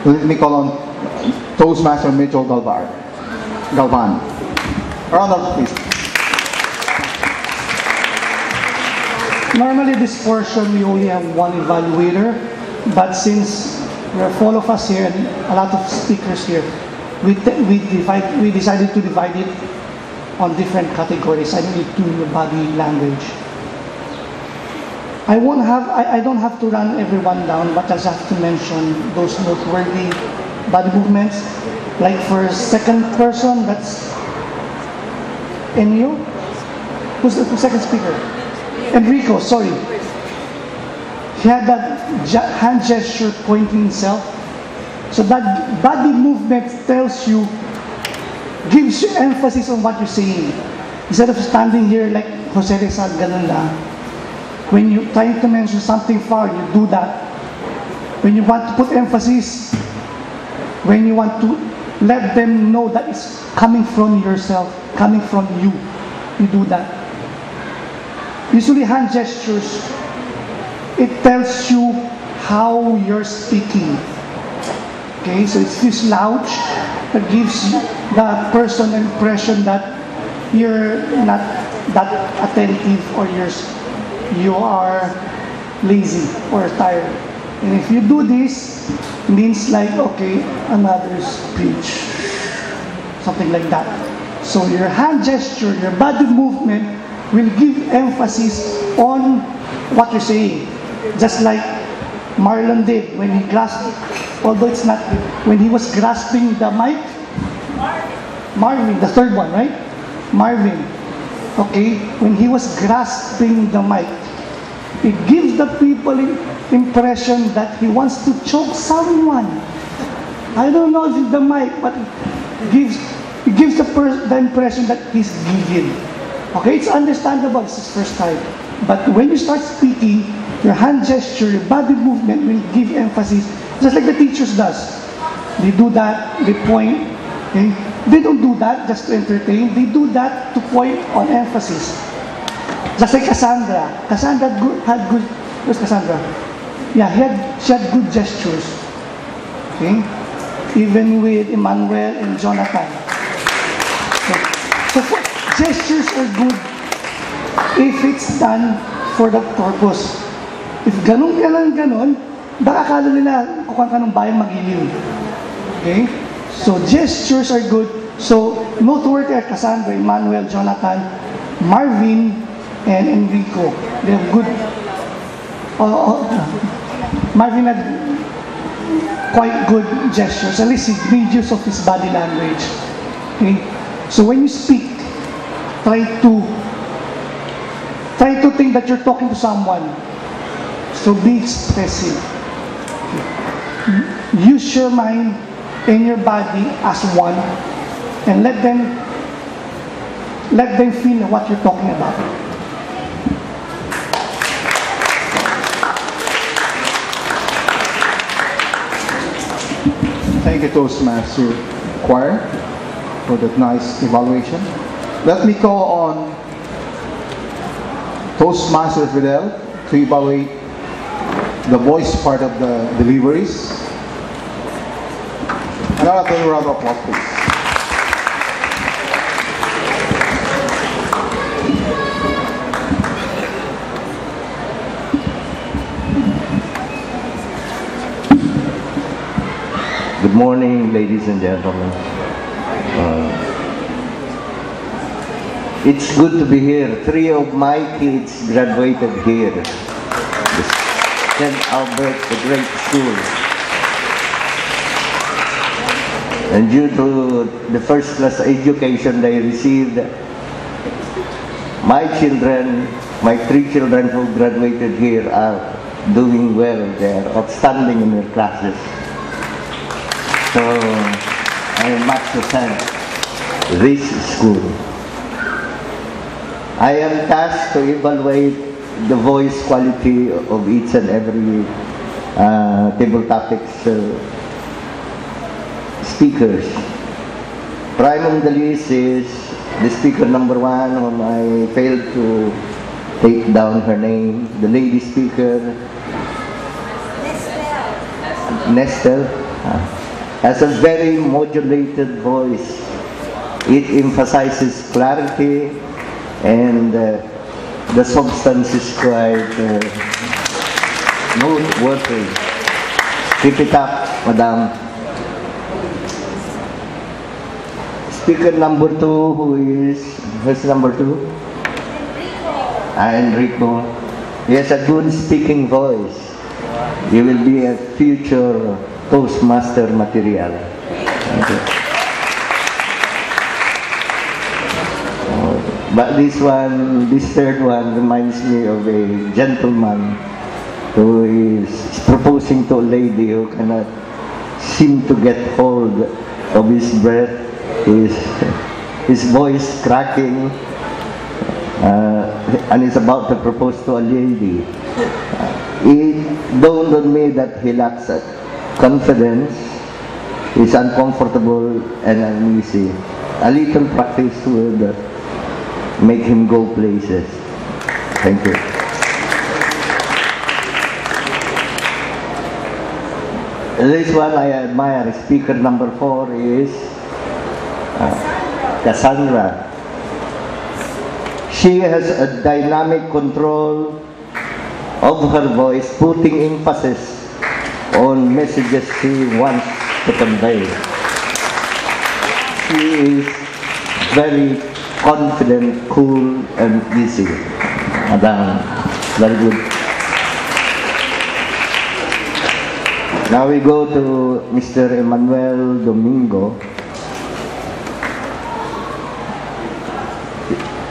let me call on Toastmaster Mitchell Galvan. Round up, please. Normally this portion we only have one evaluator, but since there are four of us here and a lot of speakers here, we decided to divide it on different categories. I need to body language. I don't have to run everyone down, but I just have to mention those noteworthy body movements. Like for second person, that's Enyo. Who's the second speaker? Enrico, sorry. He had that hand gesture pointing himself. So that body movement tells you, gives you emphasis on what you're saying. Instead of standing here like Jose Rizal, ganun lang. When you're trying to mention something far, you do that. When you want to put emphasis, when you want to let them know that it's coming from yourself, coming from you, you do that. Usually hand gestures, it tells you how you're speaking. Okay, so if you slouch, that gives the person an impression that you're not that attentive or you are lazy or tired. And if you do this, it means like, okay, another speech. Something like that. So your hand gesture, your body movement will give emphasis on what you're saying. Just like Marlon did when he grasped, although it's not, when he was grasping the mic, Marvin, the third one, right? Marvin, okay, when he was grasping the mic, it gives the people impression that he wants to choke someone. I don't know if it's the mic, but it gives the impression that he's giving. Okay, it's understandable, it's his first time. But when you start speaking, your hand gesture, your body movement will give emphasis, just like the teachers does. They do that, they point. Okay? They don't do that just to entertain. They do that to point on emphasis. Just like Cassandra. Cassandra had good. Where's Cassandra? Yeah, she had good gestures. Okay, even with Emmanuel and Jonathan. So gestures are good if it's done for that purpose. If ganun ka lang ganon, baka akala nila kukuha ka ng bayang magiliw. Okay? So gestures are good. So noteworthy are Cassandra, Emmanuel, Jonathan, Marvin, and Enrico. They have good. Marvin had quite good gestures. At least he made use of his body language. Okay? So when you speak, try to think that you're talking to someone. So be expressive. Okay? Use your mind and your body as one, and let them feel what you're talking about. Thank you, Toastmaster Choir, for that nice evaluation. Let me call on Toastmaster Fidel to evaluate the voice part of the deliveries. Another round of applause, please. Good morning, ladies and gentlemen. It's good to be here. 3 of my kids graduated here. The St. Albert, the great school. And due to the first class education they received, my children, my 3 children who graduated here are doing well. They are outstanding in their classes. So I must thank this school. I am tasked to evaluate the voice quality of each and every table topics speakers. Prime on the list is the speaker number 1, whom I failed to take down her name, the lady speaker, Nestel, has a very modulated voice. It emphasizes clarity, and the substance is quite noteworthy. Keep it up, Madam. Speaker number 2, who's number 2? Enrico. He has a good speaking voice. He will be a future Toastmaster material. Okay. But this 3rd one reminds me of a gentleman who is proposing to a lady who cannot seem to get hold of his breath, his voice cracking, and is about to propose to a lady. It dawned on me that he lacks confidence, is uncomfortable and uneasy. A little practice would make him go places. Thank you. This one I admire. Speaker number 4 is Cassandra. She has a dynamic control of her voice, putting emphasis on messages she wants to convey. She is very confident, cool, and easy. Madam, very good. Now we go to Mr. Emmanuel Domingo.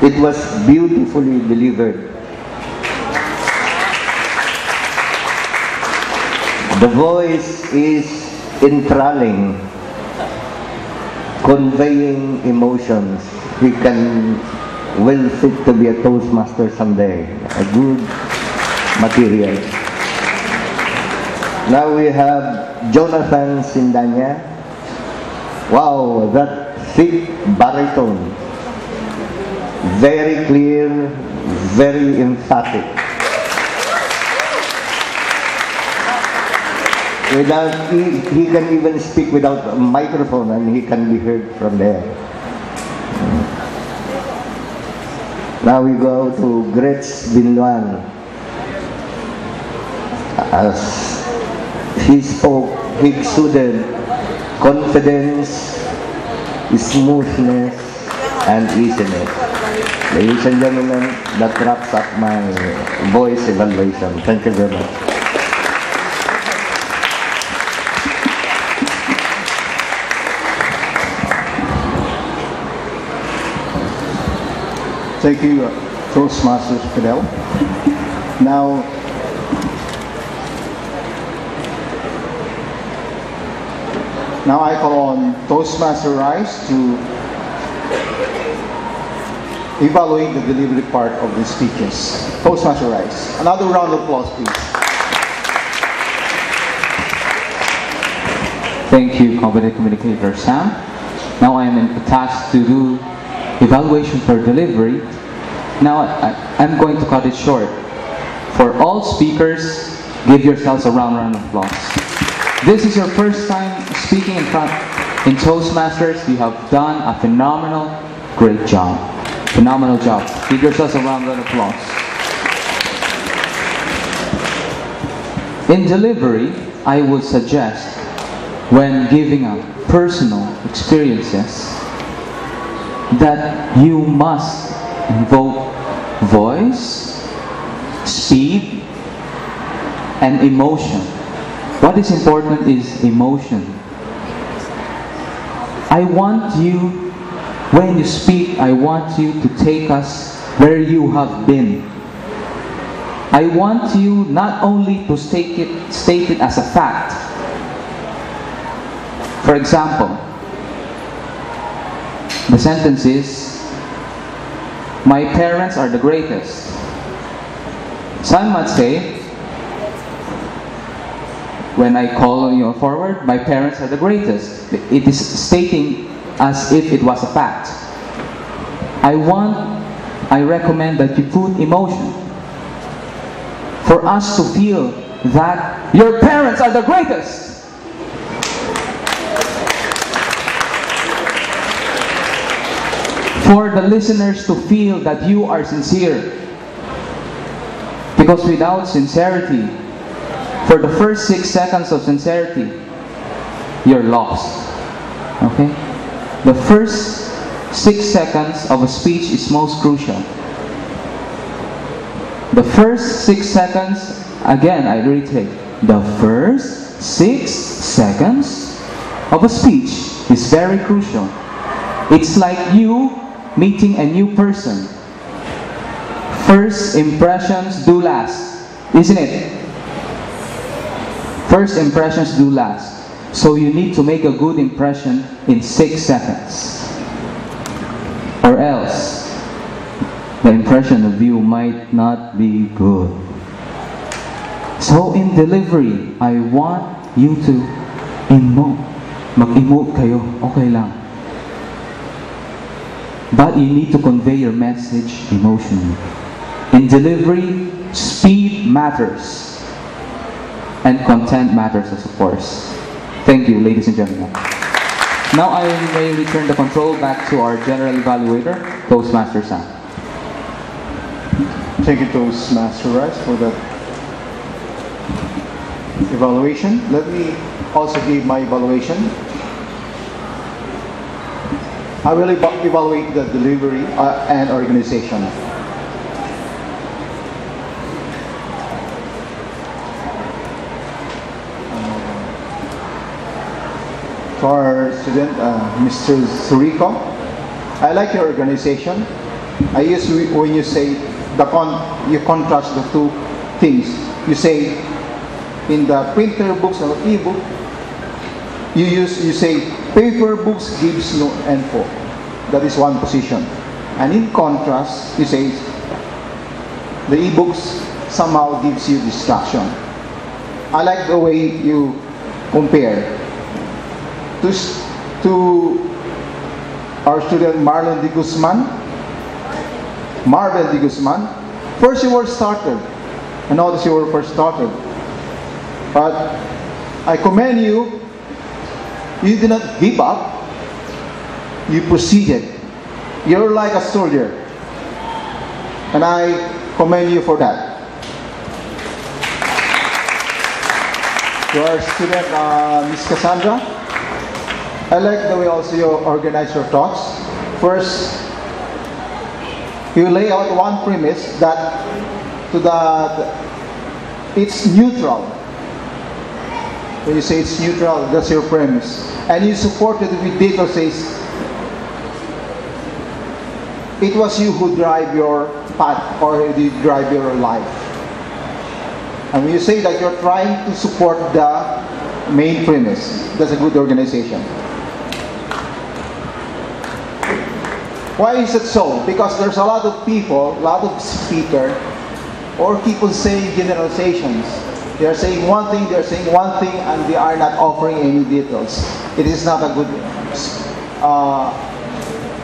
It was beautifully delivered. The voice is enthralling, conveying emotions. He can well fit to be a Toastmaster someday. A good material. Now we have Jonathan Sindanya. Wow, that thick baritone. Very clear, very emphatic. He can even speak without a microphone and he can be heard from there. Now we go to Gretz Binluan. As he spoke, he exuded confidence, smoothness, and easiness. Ladies and gentlemen, that wraps up my voice evaluation. Thank you very much. Thank you, Toastmasters Fidel. Now I call on Toastmaster Rice to evaluate the delivery part of the speeches. Toastmaster Rice. Another round of applause, please. Thank you, Competent Communicator Sam. Now I am tasked to do evaluation for delivery. Now I'm going to cut it short. For all speakers, give yourselves a round of applause. This is your first time speaking in Toastmasters. You have done a phenomenal, great job. Phenomenal job. Give yourselves a round of applause. In delivery, I would suggest when giving out personal experiences that you must invoke voice, speed, and emotion. What is important is emotion. I want you, when you speak, I want you to take us where you have been. I want you not only to state it as a fact. For example, the sentence is, my parents are the greatest. Some might say, when I call you forward, my parents are the greatest. It is stating as if it was a fact. I recommend that you put emotion for us to feel that your parents are the greatest. For the listeners to feel that you are sincere. Because without sincerity, for the first 6 seconds of sincerity, you're lost. Okay? The first 6 seconds of a speech is most crucial. The first 6 seconds, again, I reiterate, the first 6 seconds of a speech is very crucial. It's like you meeting a new person. First impressions do last, isn't it? First impressions do last. So you need to make a good impression in 6 seconds. Or else, the impression of you might not be good. So in delivery, I want you to emote. Mag-emote kayo, okay lang. But you need to convey your message emotionally. In delivery, speed matters. And content matters, of course. Thank you, ladies and gentlemen. Now I may return the control back to our general evaluator, Toastmaster Sam. Thank you, Toastmaster Rice, for that evaluation. Let me also give my evaluation. I will evaluate the delivery and organization. To our student, Mr. Surico, I like your organization. I use when you say you contrast the two things. You say in the printer books or e-book, you say paper books gives no info. That is one position. And in contrast, you say the e-books somehow gives you distraction. I like the way you compare. To our student Marvel de Guzman, first you were started. I noticed you were first started. But I commend you. You did not give up. You proceeded. You're like a soldier. And I commend you for that. To our student, Miss Cassandra, I like the way also you organize your thoughts. First, you lay out one premise that it's neutral. When you say it's neutral, that's your premise. And you support it with data says, it was you who drive your path or you drive your life. And when you say that you're trying to support the main premise, that's a good organization. Why is it so? Because there's a lot of people, a lot of speakers, or people saying generalizations. They are saying one thing, and they are not offering any details. It is not a good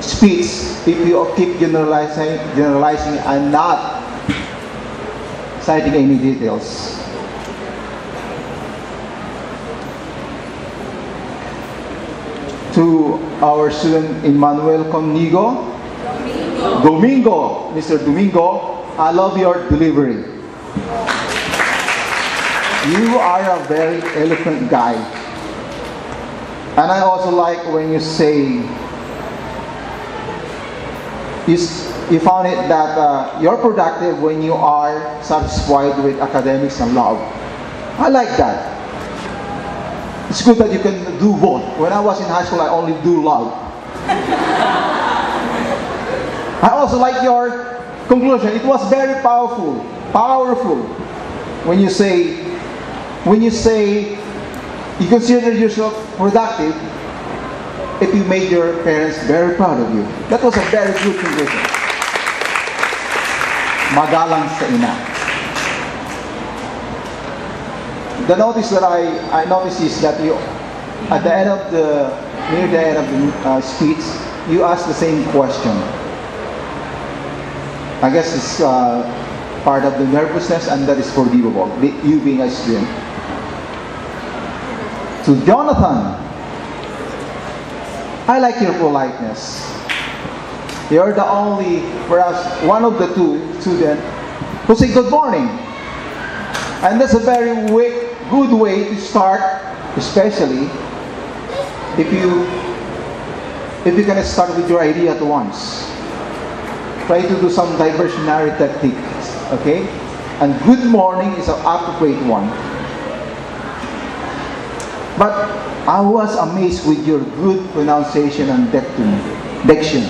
speech if you keep generalizing and not citing any details. To our student Emmanuel Domingo, Mr. Domingo, I love your delivery. You are a very eloquent guy. And I also like when you say, you found it that you're productive when you are satisfied with academics and love. I like that. It's good that you can do both. When I was in high school, I only do love. I also like your conclusion. It was very powerful. When you say you consider yourself productive if you made your parents very proud of you. That was a very good conclusion. Magalang sa ina. The notice that I noticed is that you, at the end of near the end of the speech, you ask the same question. I guess it's part of the nervousness, and that is forgivable, you being a student. To Jonathan, I like your politeness. You're the only, perhaps one of the two students who say good morning. And that's a very good way to start, especially if you're going to start with your idea at once. Try to do some diversionary techniques, okay? And good morning is an appropriate one. But I was amazed with your good pronunciation and diction.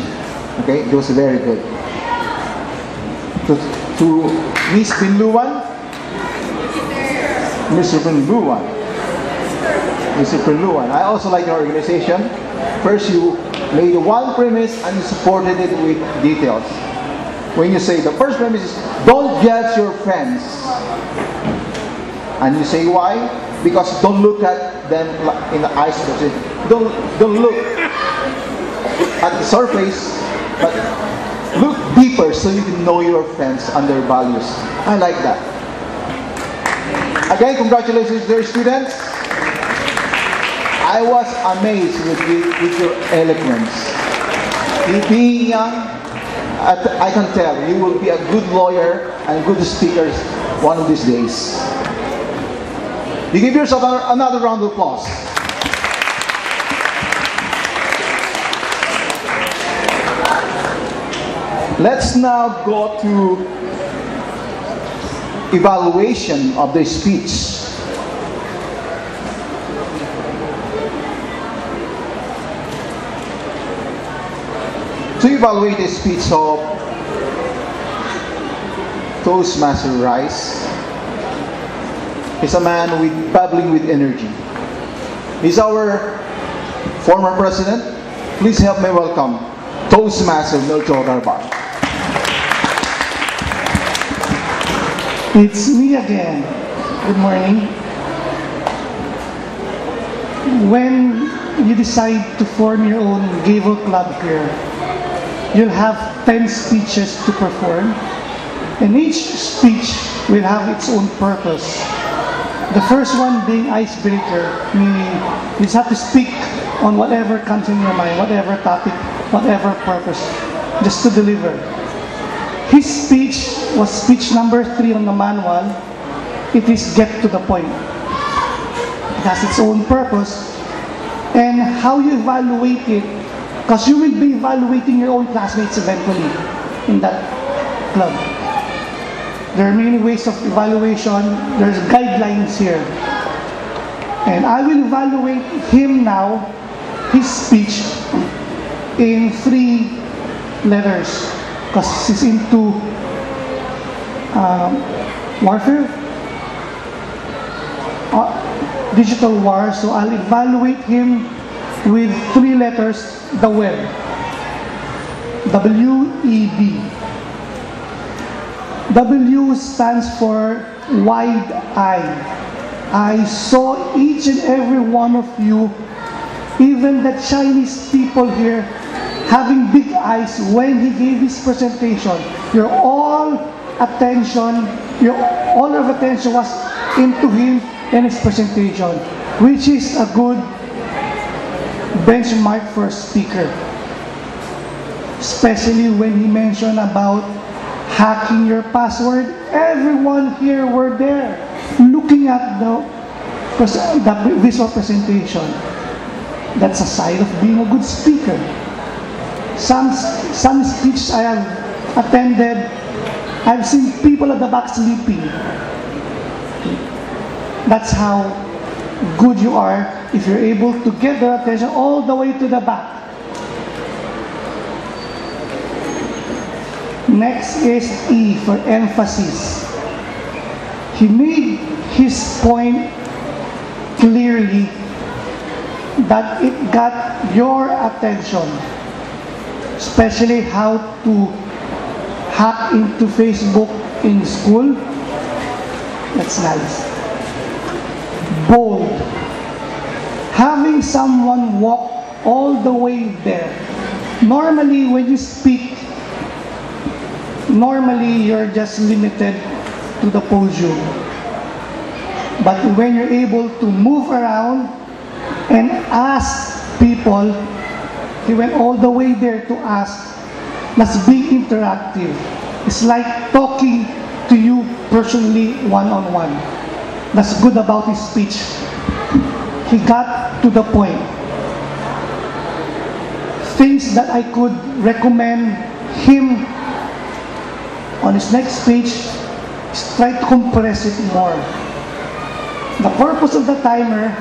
Okay, it was very good. To Miss Pinluan, Mr. Pinluan, I also like your organization. First, you made one premise and you supported it with details. When you say the first premise is don't judge your friends, and you say why? Because don't look at them in the eyes. Don't look at the surface, but look deeper so you can know your friends and their values. I like that. Again, congratulations, dear students. I was amazed with your eloquence. You being young, I can tell you will be a good lawyer and good speaker one of these days. You give yourself another round of applause. Let's now go to evaluation of the speech. To evaluate the speech of Toastmaster Rice is a man bubbling with energy. He's our former president. Please help me welcome Toastmaster Melchor Garbar. It's me again. Good morning. When you decide to form your own Gavel Club here, you'll have 10 speeches to perform, and each speech will have its own purpose. The first one being icebreaker, meaning you just have to speak on whatever comes in your mind, whatever topic, whatever purpose, just to deliver. His speech was speech number 3 on the manual. It is get to the point. It has its own purpose. And how you evaluate it, because you will be evaluating your own classmates eventually in that club. There are many ways of evaluation. There's guidelines here. And I will evaluate him now, his speech, in 3 letters. Because he's into warfare, digital war. So I'll evaluate him with 3 letters, the web. W-E-B. W stands for wide eye. I saw each and every one of you, even the Chinese people here, having big eyes when he gave his presentation. All of attention was into him and his presentation, which is a good benchmark for a speaker. Especially when he mentioned about hacking your password. Everyone here were there looking at the visual presentation. That's a sign of being a good speaker. Some speeches I have attended, I've seen people at the back sleeping. That's how good you are if you're able to get their attention all the way to the back. Next is E for emphasis. He made his point clearly that it got your attention. Especially how to hack into Facebook in school. That's nice. Bold. Having someone walk all the way there. Normally, when you speak, you're just limited to the podium. But when you're able to move around and ask people, he went all the way there to ask. That's being interactive. It's like talking to you personally, one-on-one. That's good about his speech. He got to the point. Things that I could recommend him on his next speech is try to compress it more. The purpose of the timer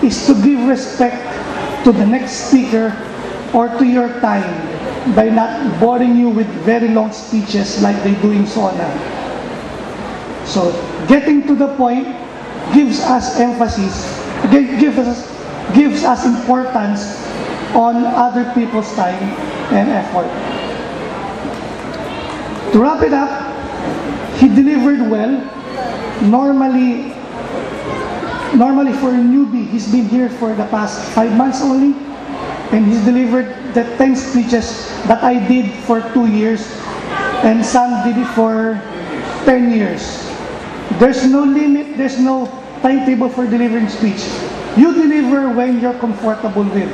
is to give respect to the next speaker or to your time by not boring you with very long speeches like they do in SONA. So getting to the point gives us emphasis, gives us importance on other people's time and effort. To wrap it up, he delivered well. Normally for a newbie, he's been here for the past 5 months only, and he's delivered the 10 speeches that I did for 2 years, and some did it for 10 years. There's no limit, there's no timetable for delivering speech. You deliver when you're comfortable with.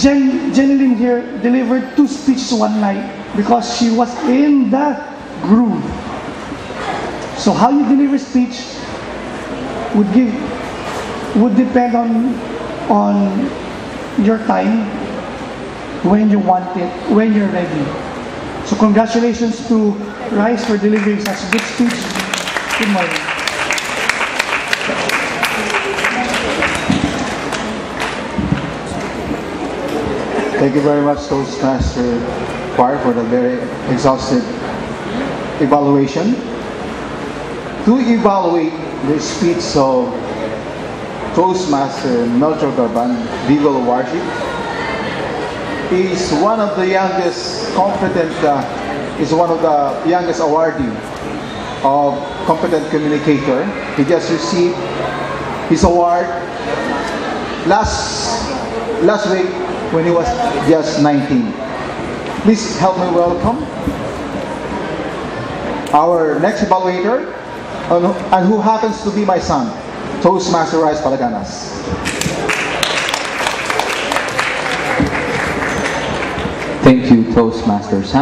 Jeneline here delivered 2 speeches one night because she was in the groove. So how you deliver speech would depend on your time, when you want it, when you're ready. So congratulations to Rice for delivering such a good speech. Good morning. Thank you very much, Toastmaster Choir, for the very exhaustive evaluation. To evaluate the speech of Toastmaster Melchor Dagupan, Legal Worship, is one of the youngest awardee of competent communicator. He just received his award last week when he was just 19. Please help me welcome our next evaluator, and who happens to be my son, Toastmaster Rice Palaganas. Thank you, Toastmasters.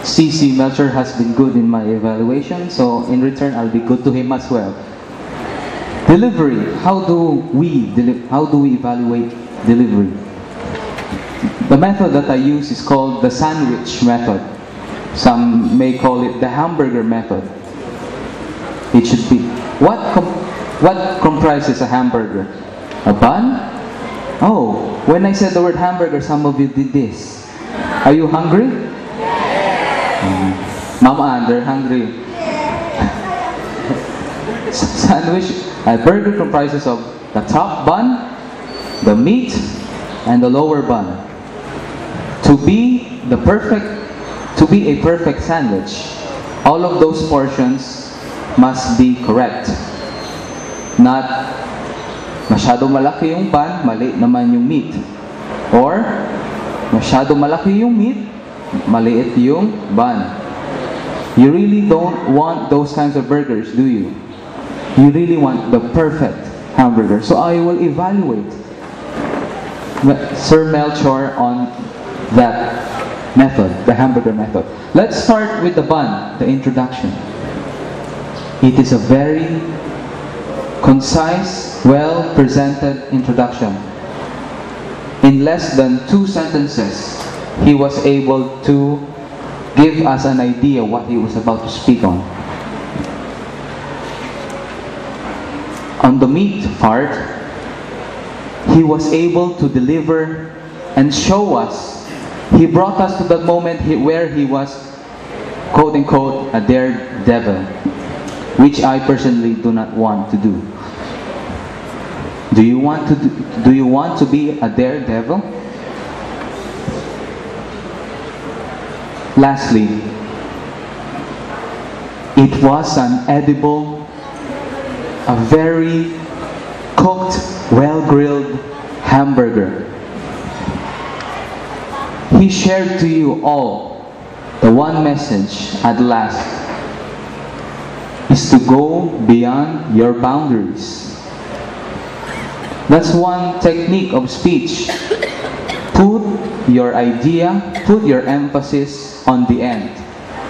CC Melcher has been good in my evaluation, so in return, I'll be good to him as well. Delivery. How do we evaluate delivery? The method that I use is called the sandwich method. Some may call it the hamburger method. It should be. What comprises a hamburger? A bun? Oh, when I said the word hamburger, some of you did this. Are you hungry? Mama Ann, they're hungry. Sandwich. A burger comprises of the top bun, the meat, and the lower bun. To be a perfect sandwich, all of those portions must be correct. Not masyado malaki yung bun, maliit naman yung meat. Or masyado malaki yung meat, maliit yung bun. You really don't want those kinds of burgers, do you? You really want the perfect hamburger. So I will evaluate Sir Melchor on that method, the hamburger method. Let's start with the bun, the introduction. It is a very concise, well-presented introduction. In less than 2 sentences, he was able to give us an idea what he was about to speak on. On the meat part, he was able to deliver and show us. He brought us to that moment where he was, quote-unquote, a daredevil, which I personally do not want to do. Do you want to be a daredevil? Lastly, it was an edible, a very cooked, well-grilled hamburger. He shared to you all the one message at last is to go beyond your boundaries. That's one technique of speech. Put your idea, put your emphasis on the end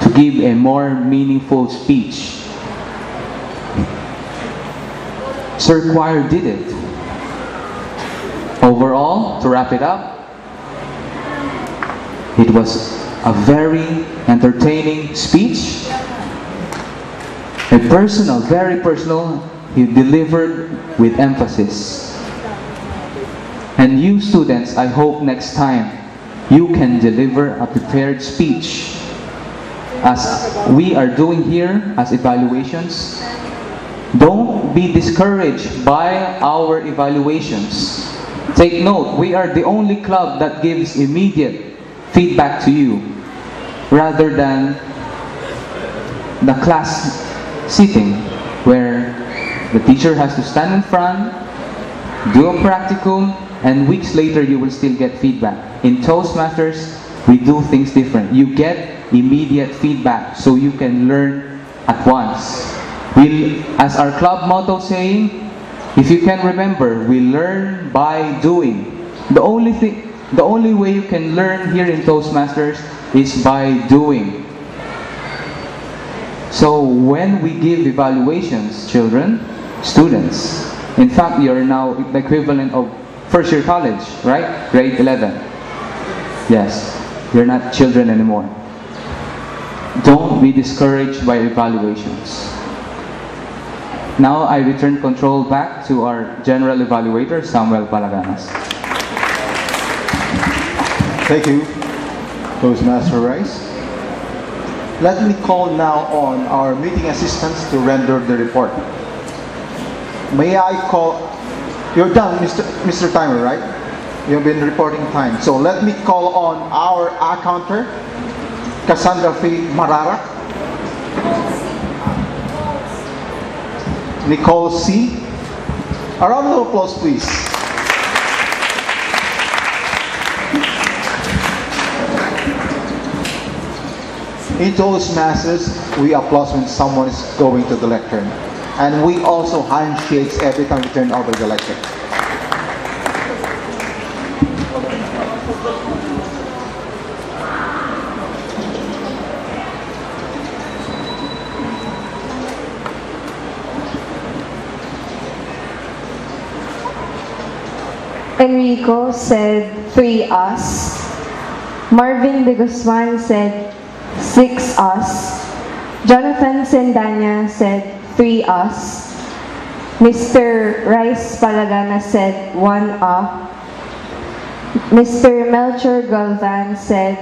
to give a more meaningful speech. Sir Choir did it. Overall, to wrap it up, it was a very entertaining speech. A personal, very personal, he delivered with emphasis. And you students, I hope next time you can deliver a prepared speech. As we are doing here as evaluations, don't be discouraged by our evaluations. Take note, we are the only club that gives immediate feedback to you rather than the class sitting where the teacher has to stand in front, do a practicum, and weeks later you will still get feedback. In Toastmasters, we do things different. You get immediate feedback so you can learn at once. As our club motto saying, if you can remember, we learn by doing. The only way you can learn here in Toastmasters is by doing. So when we give evaluations, children, students, in fact, you're now the equivalent of first year college, right? Grade 11. Yes, you're not children anymore. Don't be discouraged by evaluations. Now I return control back to our general evaluator, Samuel Palaganas. Thank you, Toastmaster Rice. Let me call now on our meeting assistants to render the report. May I call... You're done, Mr. Timer, right? You've been reporting time. So let me call on our accountant, Cassandra Faith Marara, Nicole C. A round of applause, please. In Toastmasters, we applaud when someone is going to the lectern. And we also handshakes every time we turn over the lectern. Enrico said 3 us. Marvin de Guzman said 6 us. Jonathan Sendanya said 3 us. Mr. Rice Palagana said 1 Mr. Melchor Galvan said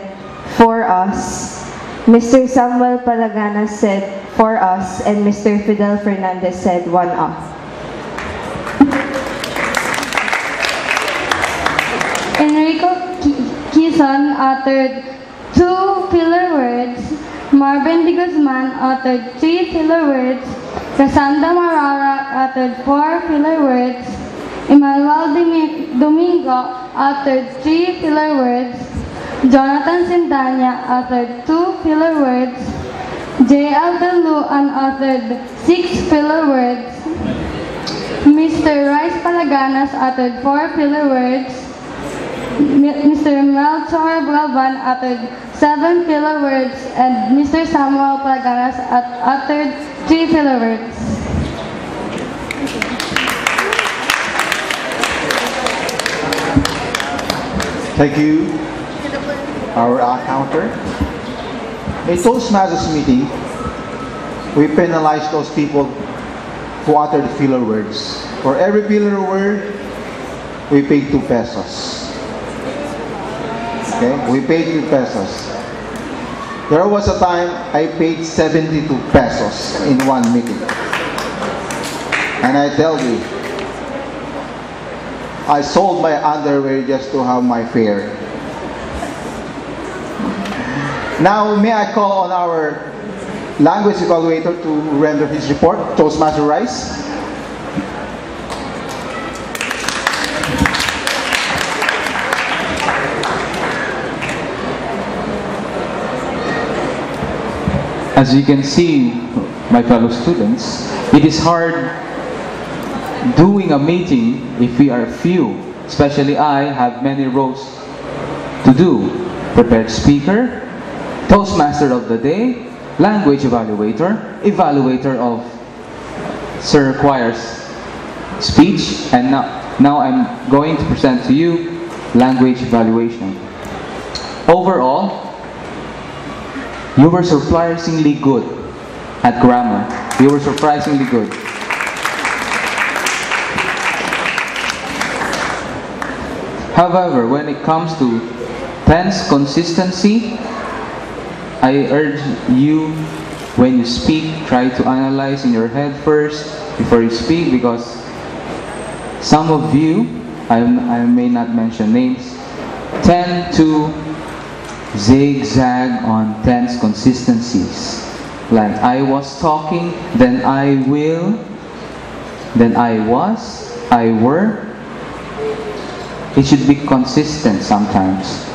4 us. Mr. Samuel Palagana said 4 us. And Mr. Fidel Fernandez said 1 Enrico Quezon uttered 2 filler words. Marvin de Guzman uttered 3 filler words. Cassandra Marara uttered 4 filler words. Emmanuel Domingo uttered 3 filler words. Jonathan Sindanya uttered 2 filler words. J.L. Deluan uttered 6 filler words. Mr. Rice Palaganas uttered 4 filler words. Mr. Melchor Galvan uttered 7 filler words, and Mr. Samuel Palaganas uttered 3 filler words. Thank you, our accountant. In Toastmasters meeting, we penalize those people who uttered filler words. For every filler word, we pay 2 pesos. Okay, we paid 2 pesos. There was a time I paid 72 pesos in one meeting. And I tell you, I sold my underwear just to have my fare. Now, may I call on our language evaluator to render his report, Toastmaster Rice? As you can see, my fellow students, it is hard doing a meeting if we are few. Especially I have many roles to do. Prepared speaker, Toastmaster of the day, language evaluator, evaluator of Sir Choir's speech, and now I'm going to present to you language evaluation. Overall, you were surprisingly good at grammar. You were surprisingly good. However, when it comes to tense consistency, I urge you, when you speak, try to analyze in your head first before you speak, because some of you, I may not mention names, tend to zigzag on tense consistencies. Like, I was talking, then I will, then I was, I were. It should be consistent sometimes.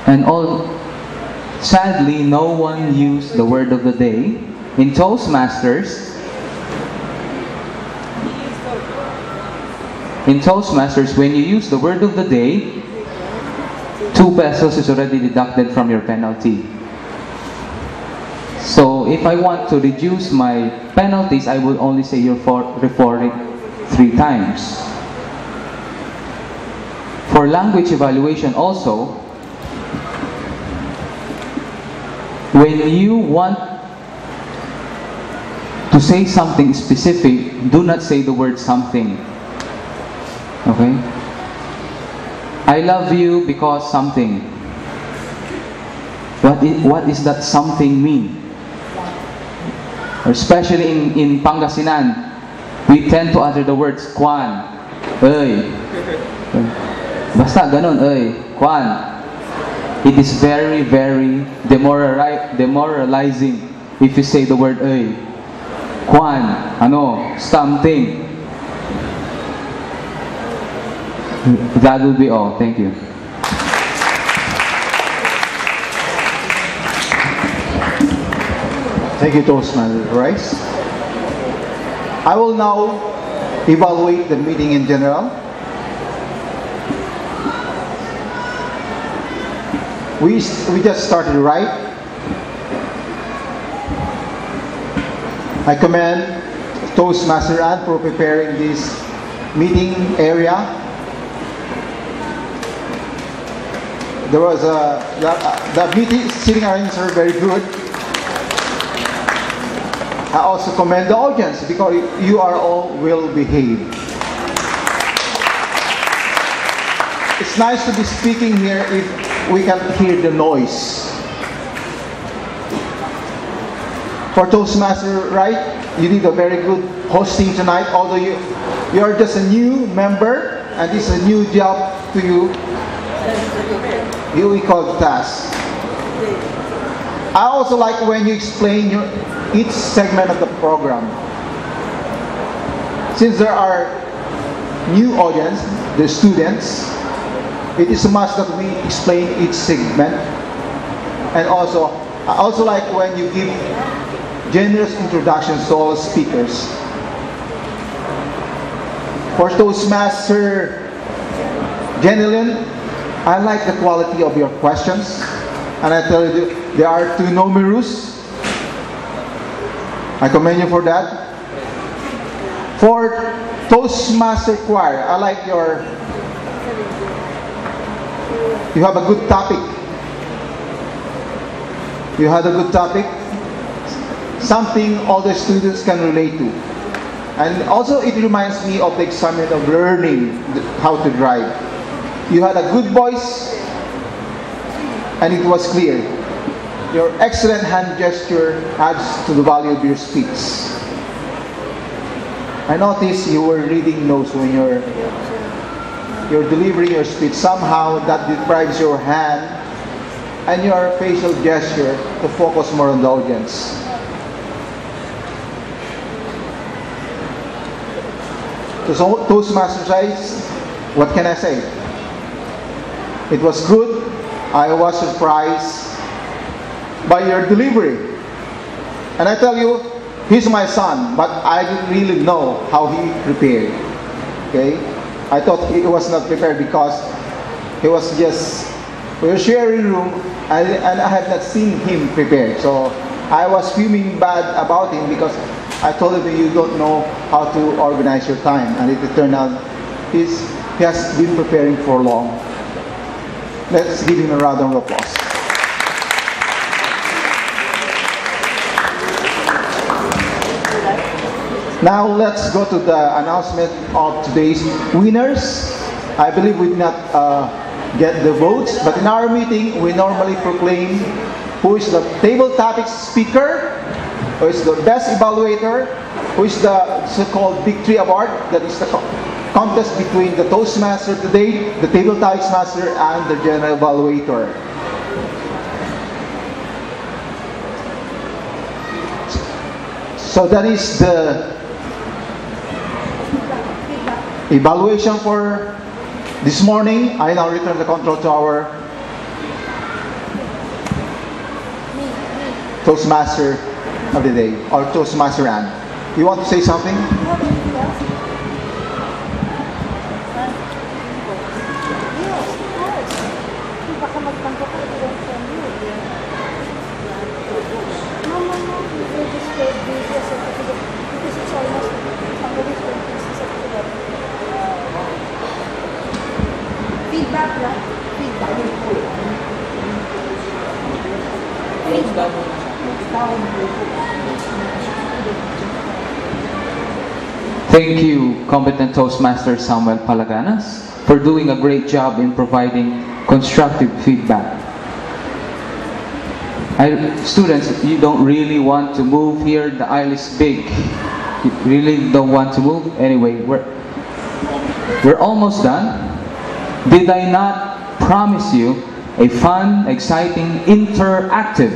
And sadly, no one used the word of the day. In Toastmasters, when you use the word of the day, 2 pesos is already deducted from your penalty. So if I want to reduce my penalties, I will only say you're reporting 3 times. For language evaluation also, when you want to say something specific, do not say the word something. Okay? I love you because something. What is that something mean? Or especially in Pangasinan, we tend to utter the words kwan, ay. Basta ganon, ay, kwan. It is very, very demoralizing if you say the word ay. Kwan, ano, something. That will be all. Thank you. Thank you, Toastmasters. I will now evaluate the meeting in general. We just started, right? I commend Toastmaster Ann for preparing this meeting area. There was the meeting sitting arrangements are very good. I also commend the audience because you are all well behaved. It's nice to be speaking here if we can hear the noise. For Toastmaster, right? You did a very good hosting tonight, although you are just a new member and it's a new job to you. You call the task. I also like when you explain each segment of the program. Since there are new audience, the students, it is a must that we explain each segment. And also, I also like when you give generous introductions to all speakers. For Toastmaster Jenilyn, I like the quality of your questions. And I tell you, they are too numerous. I commend you for that. For Toastmaster Choir, I like you have a good topic. You had a good topic. Something all the students can relate to. And also it reminds me of the excitement of learning how to drive. You had a good voice and it was clear. Your excellent hand gesture adds to the value of your speech. I noticed you were reading notes when you're delivering your speech. Somehow that deprives your hand and your facial gesture to focus more on the audience. So Toastmasters, what can I say? It was good. I was surprised by your delivery. And I tell you, he's my son, but I didn't really know how he prepared. Okay? I thought he was not prepared because he was just, we were sharing room and I had not seen him prepared. So I was fuming bad about him because I told him you don't know how to organize your time. And it turned out he has been preparing for long. Let's give him a round of applause. Now let's go to the announcement of today's winners. I believe we did not get the votes, but in our meeting we normally proclaim who is the table topics speaker, who is the best evaluator, who is the so-called Victory Award, that is the contest between the Toastmaster today, the Table Topics Master, and the General Evaluator. So that is the evaluation for this morning. I now return the control to our Toastmaster of the day, or Toastmaster Ann. You want to say something? Thank you, competent Toastmaster Samuel Palaganas. for doing a great job in providing constructive feedback. Students, you don't really want to move here. The aisle is big. You really don't want to move. Anyway, we're almost done. Did I not promise you a fun, exciting, interactive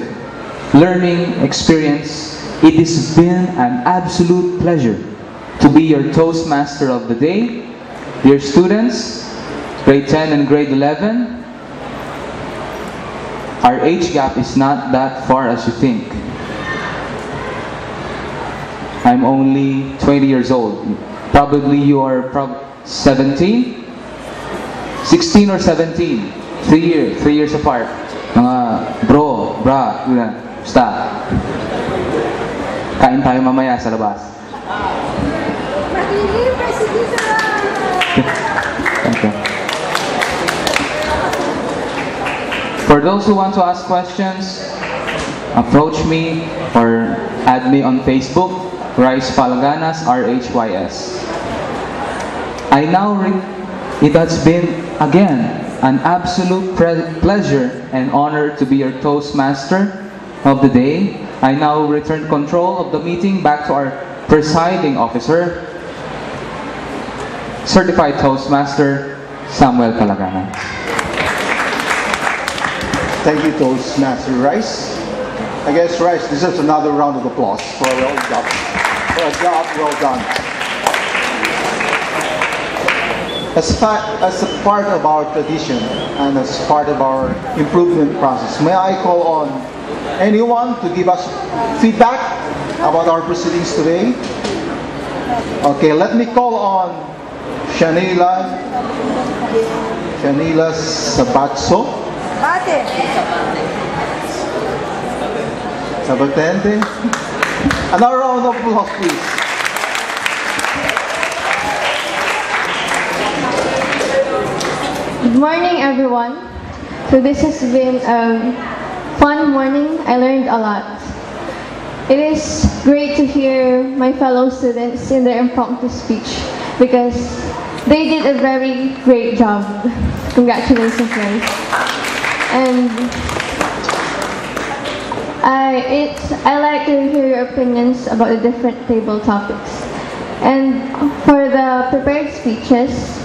learning experience? It has been an absolute pleasure to be your Toastmaster of the day. Dear students, grade 10 and grade 11, our age gap is not that far as you think. I'm only 20 years old. Probably you are 17? 16 or 17? 3 years apart. Mga bro, bra, basta. Kain tayo mamaya sa labas. Thank you. For those who want to ask questions, approach me or add me on Facebook, Rice Palaganas, RHYS. It has been, again, an absolute pleasure and honor to be your Toastmaster of the day. I now return control of the meeting back to our presiding officer, Certified Toastmaster, Samuel Palaganas. Thank you, Toastmaster Rice. I guess Rice deserves another round of applause for a job well done. As a part of our tradition and as part of our improvement process, may I call on anyone to give us feedback about our proceedings today? Okay, let me call on Shanila Sabatso. Sabatente. Another round of applause, please. Good morning, everyone. So this has been a fun morning. I learned a lot. It is great to hear my fellow students in their impromptu speech because they did a very great job. Congratulations, guys. And I like to hear your opinions about the different table topics. And for the prepared speeches,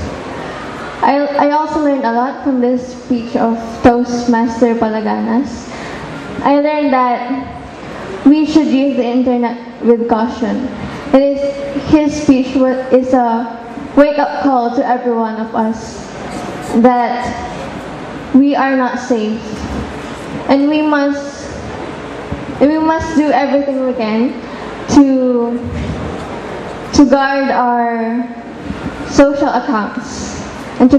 I also learned a lot from this speech of Toastmaster Palaganas. I learned that we should use the internet with caution. His speech is a wake-up call to every one of us that we are not safe, and we must do everything we can to guard our social accounts and to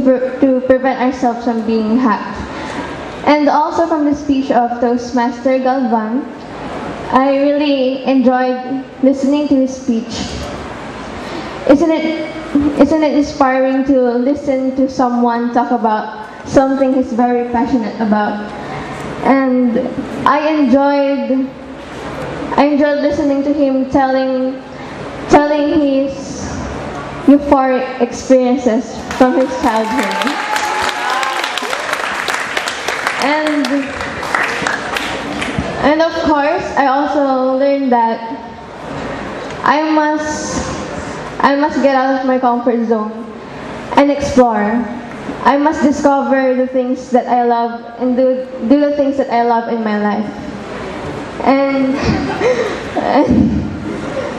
prevent ourselves from being hacked. And also from the speech of Toastmaster Dagupan, I really enjoyed listening to his speech. Isn't it inspiring to listen to someone talk about something he's very passionate about? And I enjoyed listening to him telling his euphoric experiences from his childhood. And of course, I also learned that I must get out of my comfort zone and explore. I must discover the things that I love and do the things that I love in my life.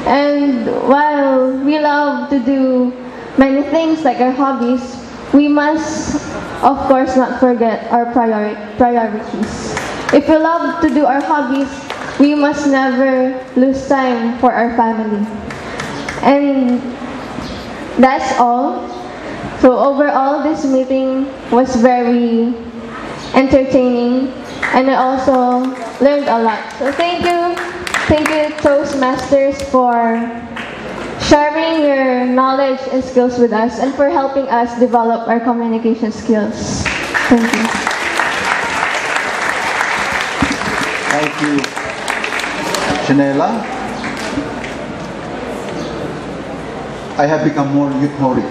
And while we love to do many things like our hobbies, we must, of course, not forget our priorities. If we love to do our hobbies, we must never lose time for our family. And that's all. So overall, this meeting was very entertaining, and I also learned a lot. So thank you Toastmasters for sharing your knowledge and skills with us and for helping us develop our communication skills. Thank you. Thank you, Janela. I have become more euphoric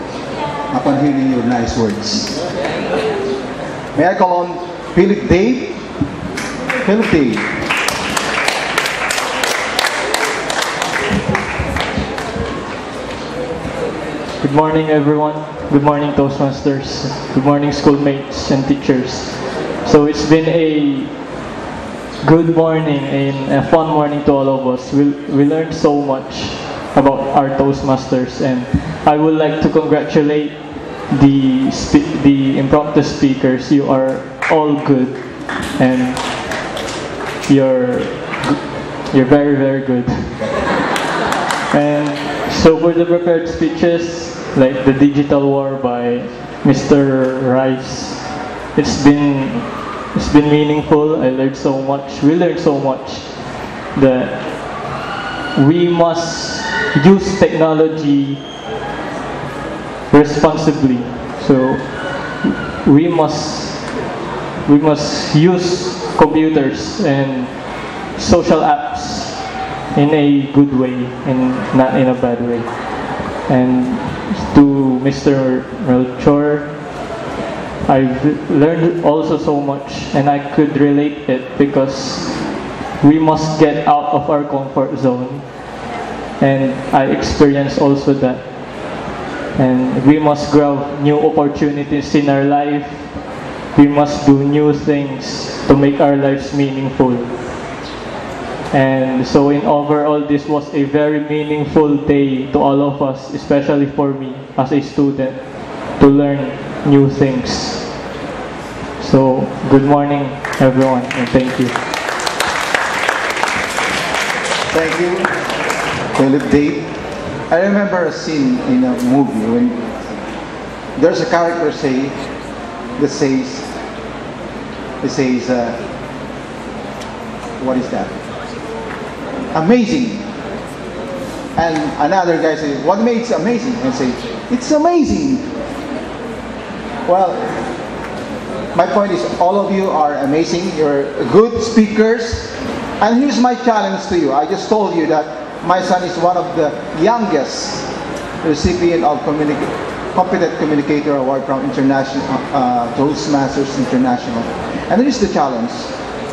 upon hearing your nice words. May I call on Philip Dave? Philip Dave. Good morning, everyone. Good morning, Toastmasters. Good morning, schoolmates and teachers. So it's been a good morning and a fun morning to all of us. We learned so much about our Toastmasters, and I would like to congratulate the impromptu speakers. You are all good, and you're very, very good. And so for the prepared speeches, like the Digital War by Mr. Rice, it's been meaningful. I learned so much. We learned so much that we must use technology responsibly. So we must use computers and social apps in a good way and not in a bad way. And to Mr. Melchor, I've learned also so much, and I could relate it because we must get out of our comfort zone, and I experienced also that. And we must grab new opportunities in our life. We must do new things to make our lives meaningful. And so in overall, this was a very meaningful day to all of us, especially for me as a student, to learn new things. So good morning, everyone, and thank you. Thank you, Philip Dave. I remember a scene in a movie when there's a character that says, what is that? Amazing. And another guy says, what makes amazing? And say, it's amazing. Well, my point is, all of you are amazing. You're good speakers. And here's my challenge to you. I just told you that my son is one of the youngest recipient of Competent Communicator Award from International Toastmasters International. And here's the challenge.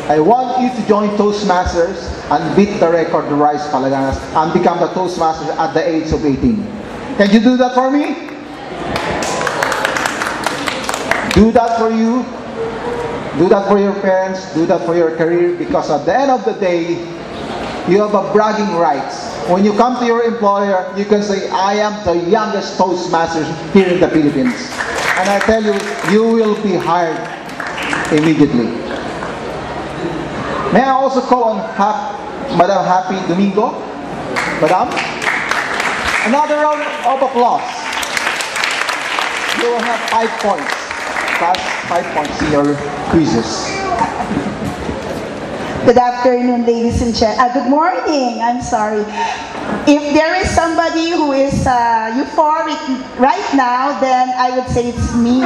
I want you to join Toastmasters and beat the record, the Rice Palaganas, and become the Toastmasters at the age of 18. Can you do that for me? Do that for you. Do that for your parents. Do that for your career, because at the end of the day, you have a bragging rights. When you come to your employer, you can say, I am the youngest Toastmasters here in the Philippines. And I tell you, you will be hired immediately. May I also call on Madam Happy Domingo? Madam? Another round of applause. You will have 5 points. Plus 5 points in your quizzes. Good afternoon, ladies and gentlemen. Good morning, I'm sorry. If there is somebody who is euphoric right now, then I would say it's me.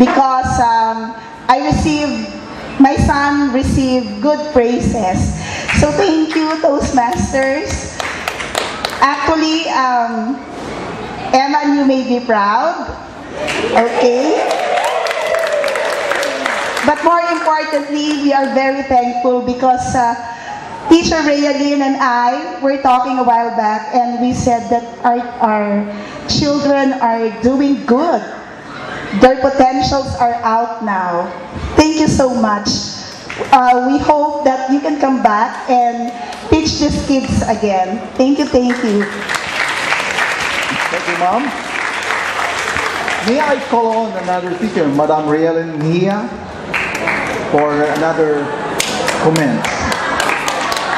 Because my son received good praises. So thank you, Toastmasters. Actually, Emma, you made me proud. Okay? But more importantly, we are very thankful because Teacher Rayalyn and I were talking a while back, and we said that our children are doing good. Their potentials are out now. Thank you so much. We hope that you can come back and teach these kids again. Thank you, thank you. Thank you, Mom. May I call on another teacher, Madam Rayalyn Nia, for another comment.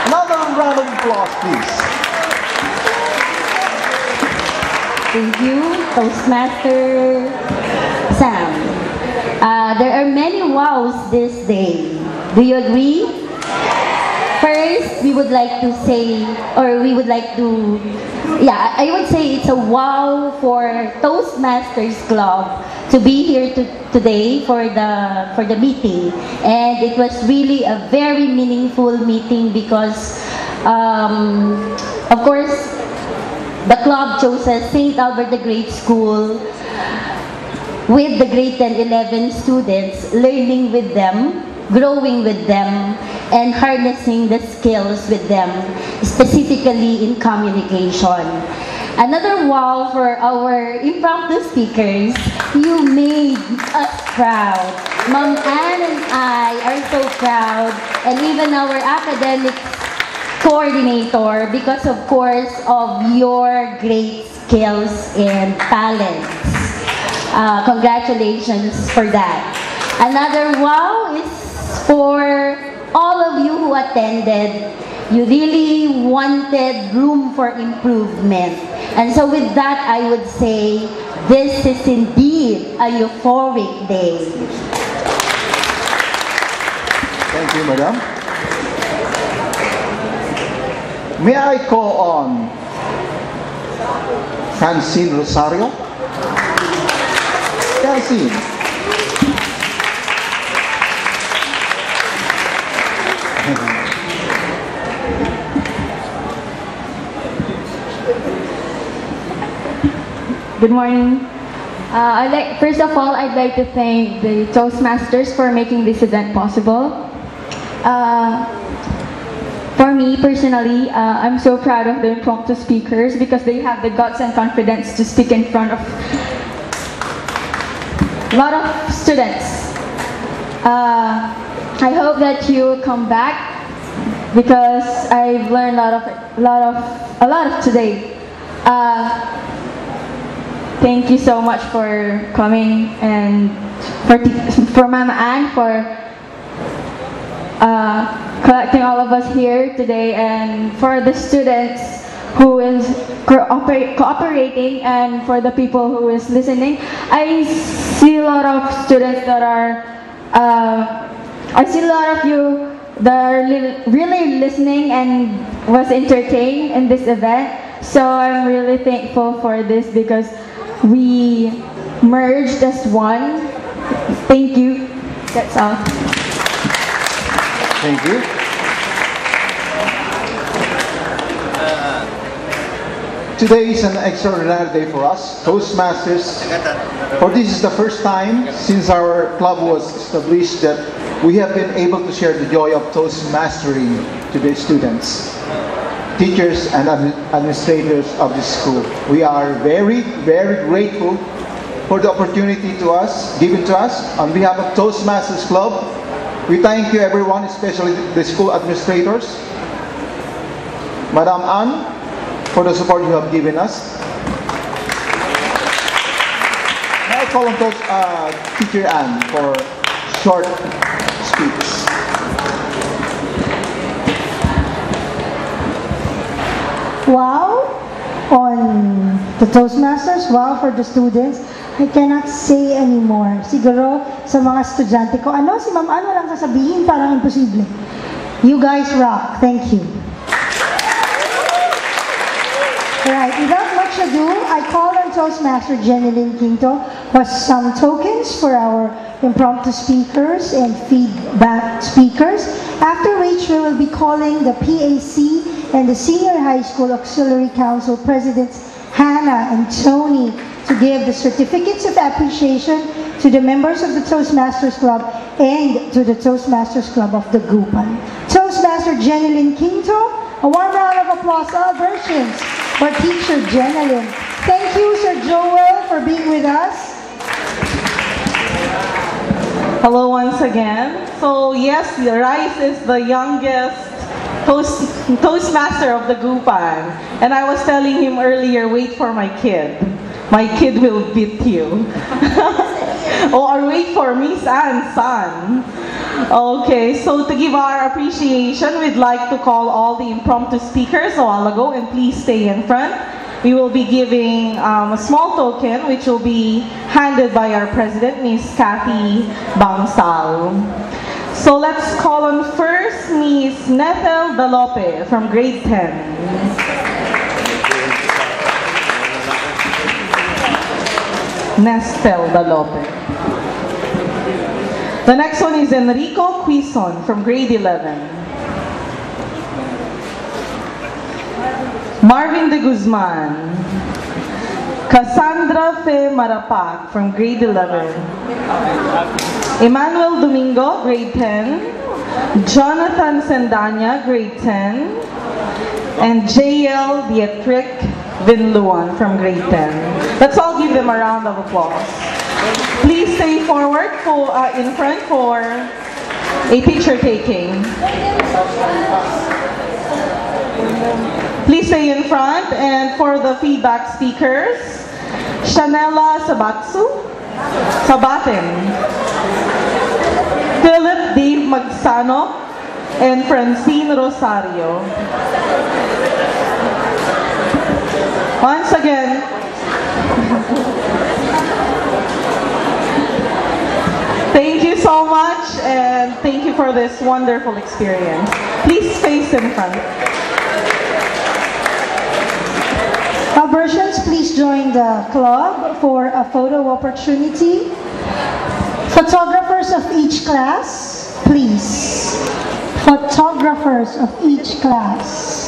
Another round of applause, please. Thank you, Toastmaster Sam. There are many wows this day. Do you agree? First, we would like to say, or we would like to, yeah, I would say it's a wow for Toastmasters Club to be here today for the meeting. And it was really a very meaningful meeting because, of course, the club chose St. Albert the Great School with the grade 10, 11 students, learning with them, growing with them, and harnessing the skills with them, specifically in communication. Another wow for our impromptu speakers, you made us proud. Ma'am Ann and I are so proud, and even our academic coordinator, because of course of your great skills and talents. Congratulations for that. Another wow is for all of you who attended. You really wanted room for improvement. And so with that, I would say, this is indeed a euphoric day. Thank you, Madam. May I call on Francine Rosario? Francine. Good morning. First of all, I'd like to thank the Toastmasters for making this event possible. For me personally, I'm so proud of the impromptu speakers because they have the guts and confidence to speak in front of a lot of students. I hope that you come back because I've learned a lot of today. Thank you so much for coming, and for Mama Ann for collecting all of us here today, and for the students who is cooperating, and for the people who is listening. I see a lot of students that are, I see a lot of you that are really listening and was entertained in this event. So I'm really thankful for this because we merged as one. Thank you. That's all. Thank you. Today is an extraordinary day for us, Toastmasters. For this is the first time since our club was established that we have been able to share the joy of Toastmastering to the students, teachers, and administrators of this school. We are very, very grateful for the opportunity given to us on behalf of Toastmasters Club. We thank you everyone, especially the school administrators, Madam Ann, for the support you have given us. May I call on Teacher Ann for short speech. Wow on the Toastmasters, wow for the students. I cannot say anymore. Siguro sa mga estudyante ko, ano si Ma'am Ann walang sasabihin, parang imposible. You guys rock. Thank you. Right, without much ado, I call on Toastmaster Jeneline Quinto for some tokens for our impromptu speakers and feedback speakers, after which we will be calling the PAC and the Senior High School Auxiliary Council Presidents Hannah and Tony to give the certificates of appreciation to the members of the Toastmasters Club and to the Toastmasters Club of Dagupan. Toastmaster Jeneline Quinto, a warm round of applause, all versions, for Teacher Jeneline. Thank you, Sir Joel, for being with us. Hello once again. So yes, Rice is the youngest Toastmaster of the Dagupan. And I was telling him earlier, wait for my kid. My kid will beat you. Or wait for Miss Ann's son. Okay, so to give our appreciation, we'd like to call all the impromptu speakers a while ago, and please stay in front. We will be giving a small token, which will be handed by our president, Miss Kathy Bangsal. So let's call on first Miss Nethel Dalope from grade 10. Nestel Dalope. The next one is Enrico Quison from grade 11. Marvin de Guzman. Cassandra Fe Marapak from grade 11. Emmanuel Domingo, grade 10. Jonathan Sendanya, grade 10. And JL Dietrich Vinluan from grade 10. Let's all give them a round of applause. Please stay forward in front for a picture taking. Please stay in front, and for the feedback speakers, Shanella Sabaten, Philip D. Magsano, and Francine Rosario. Once again, thank you so much, and thank you for this wonderful experience. Please face in front. Albertians, please join the club for a photo opportunity. Photographers of each class, please. Photographers of each class.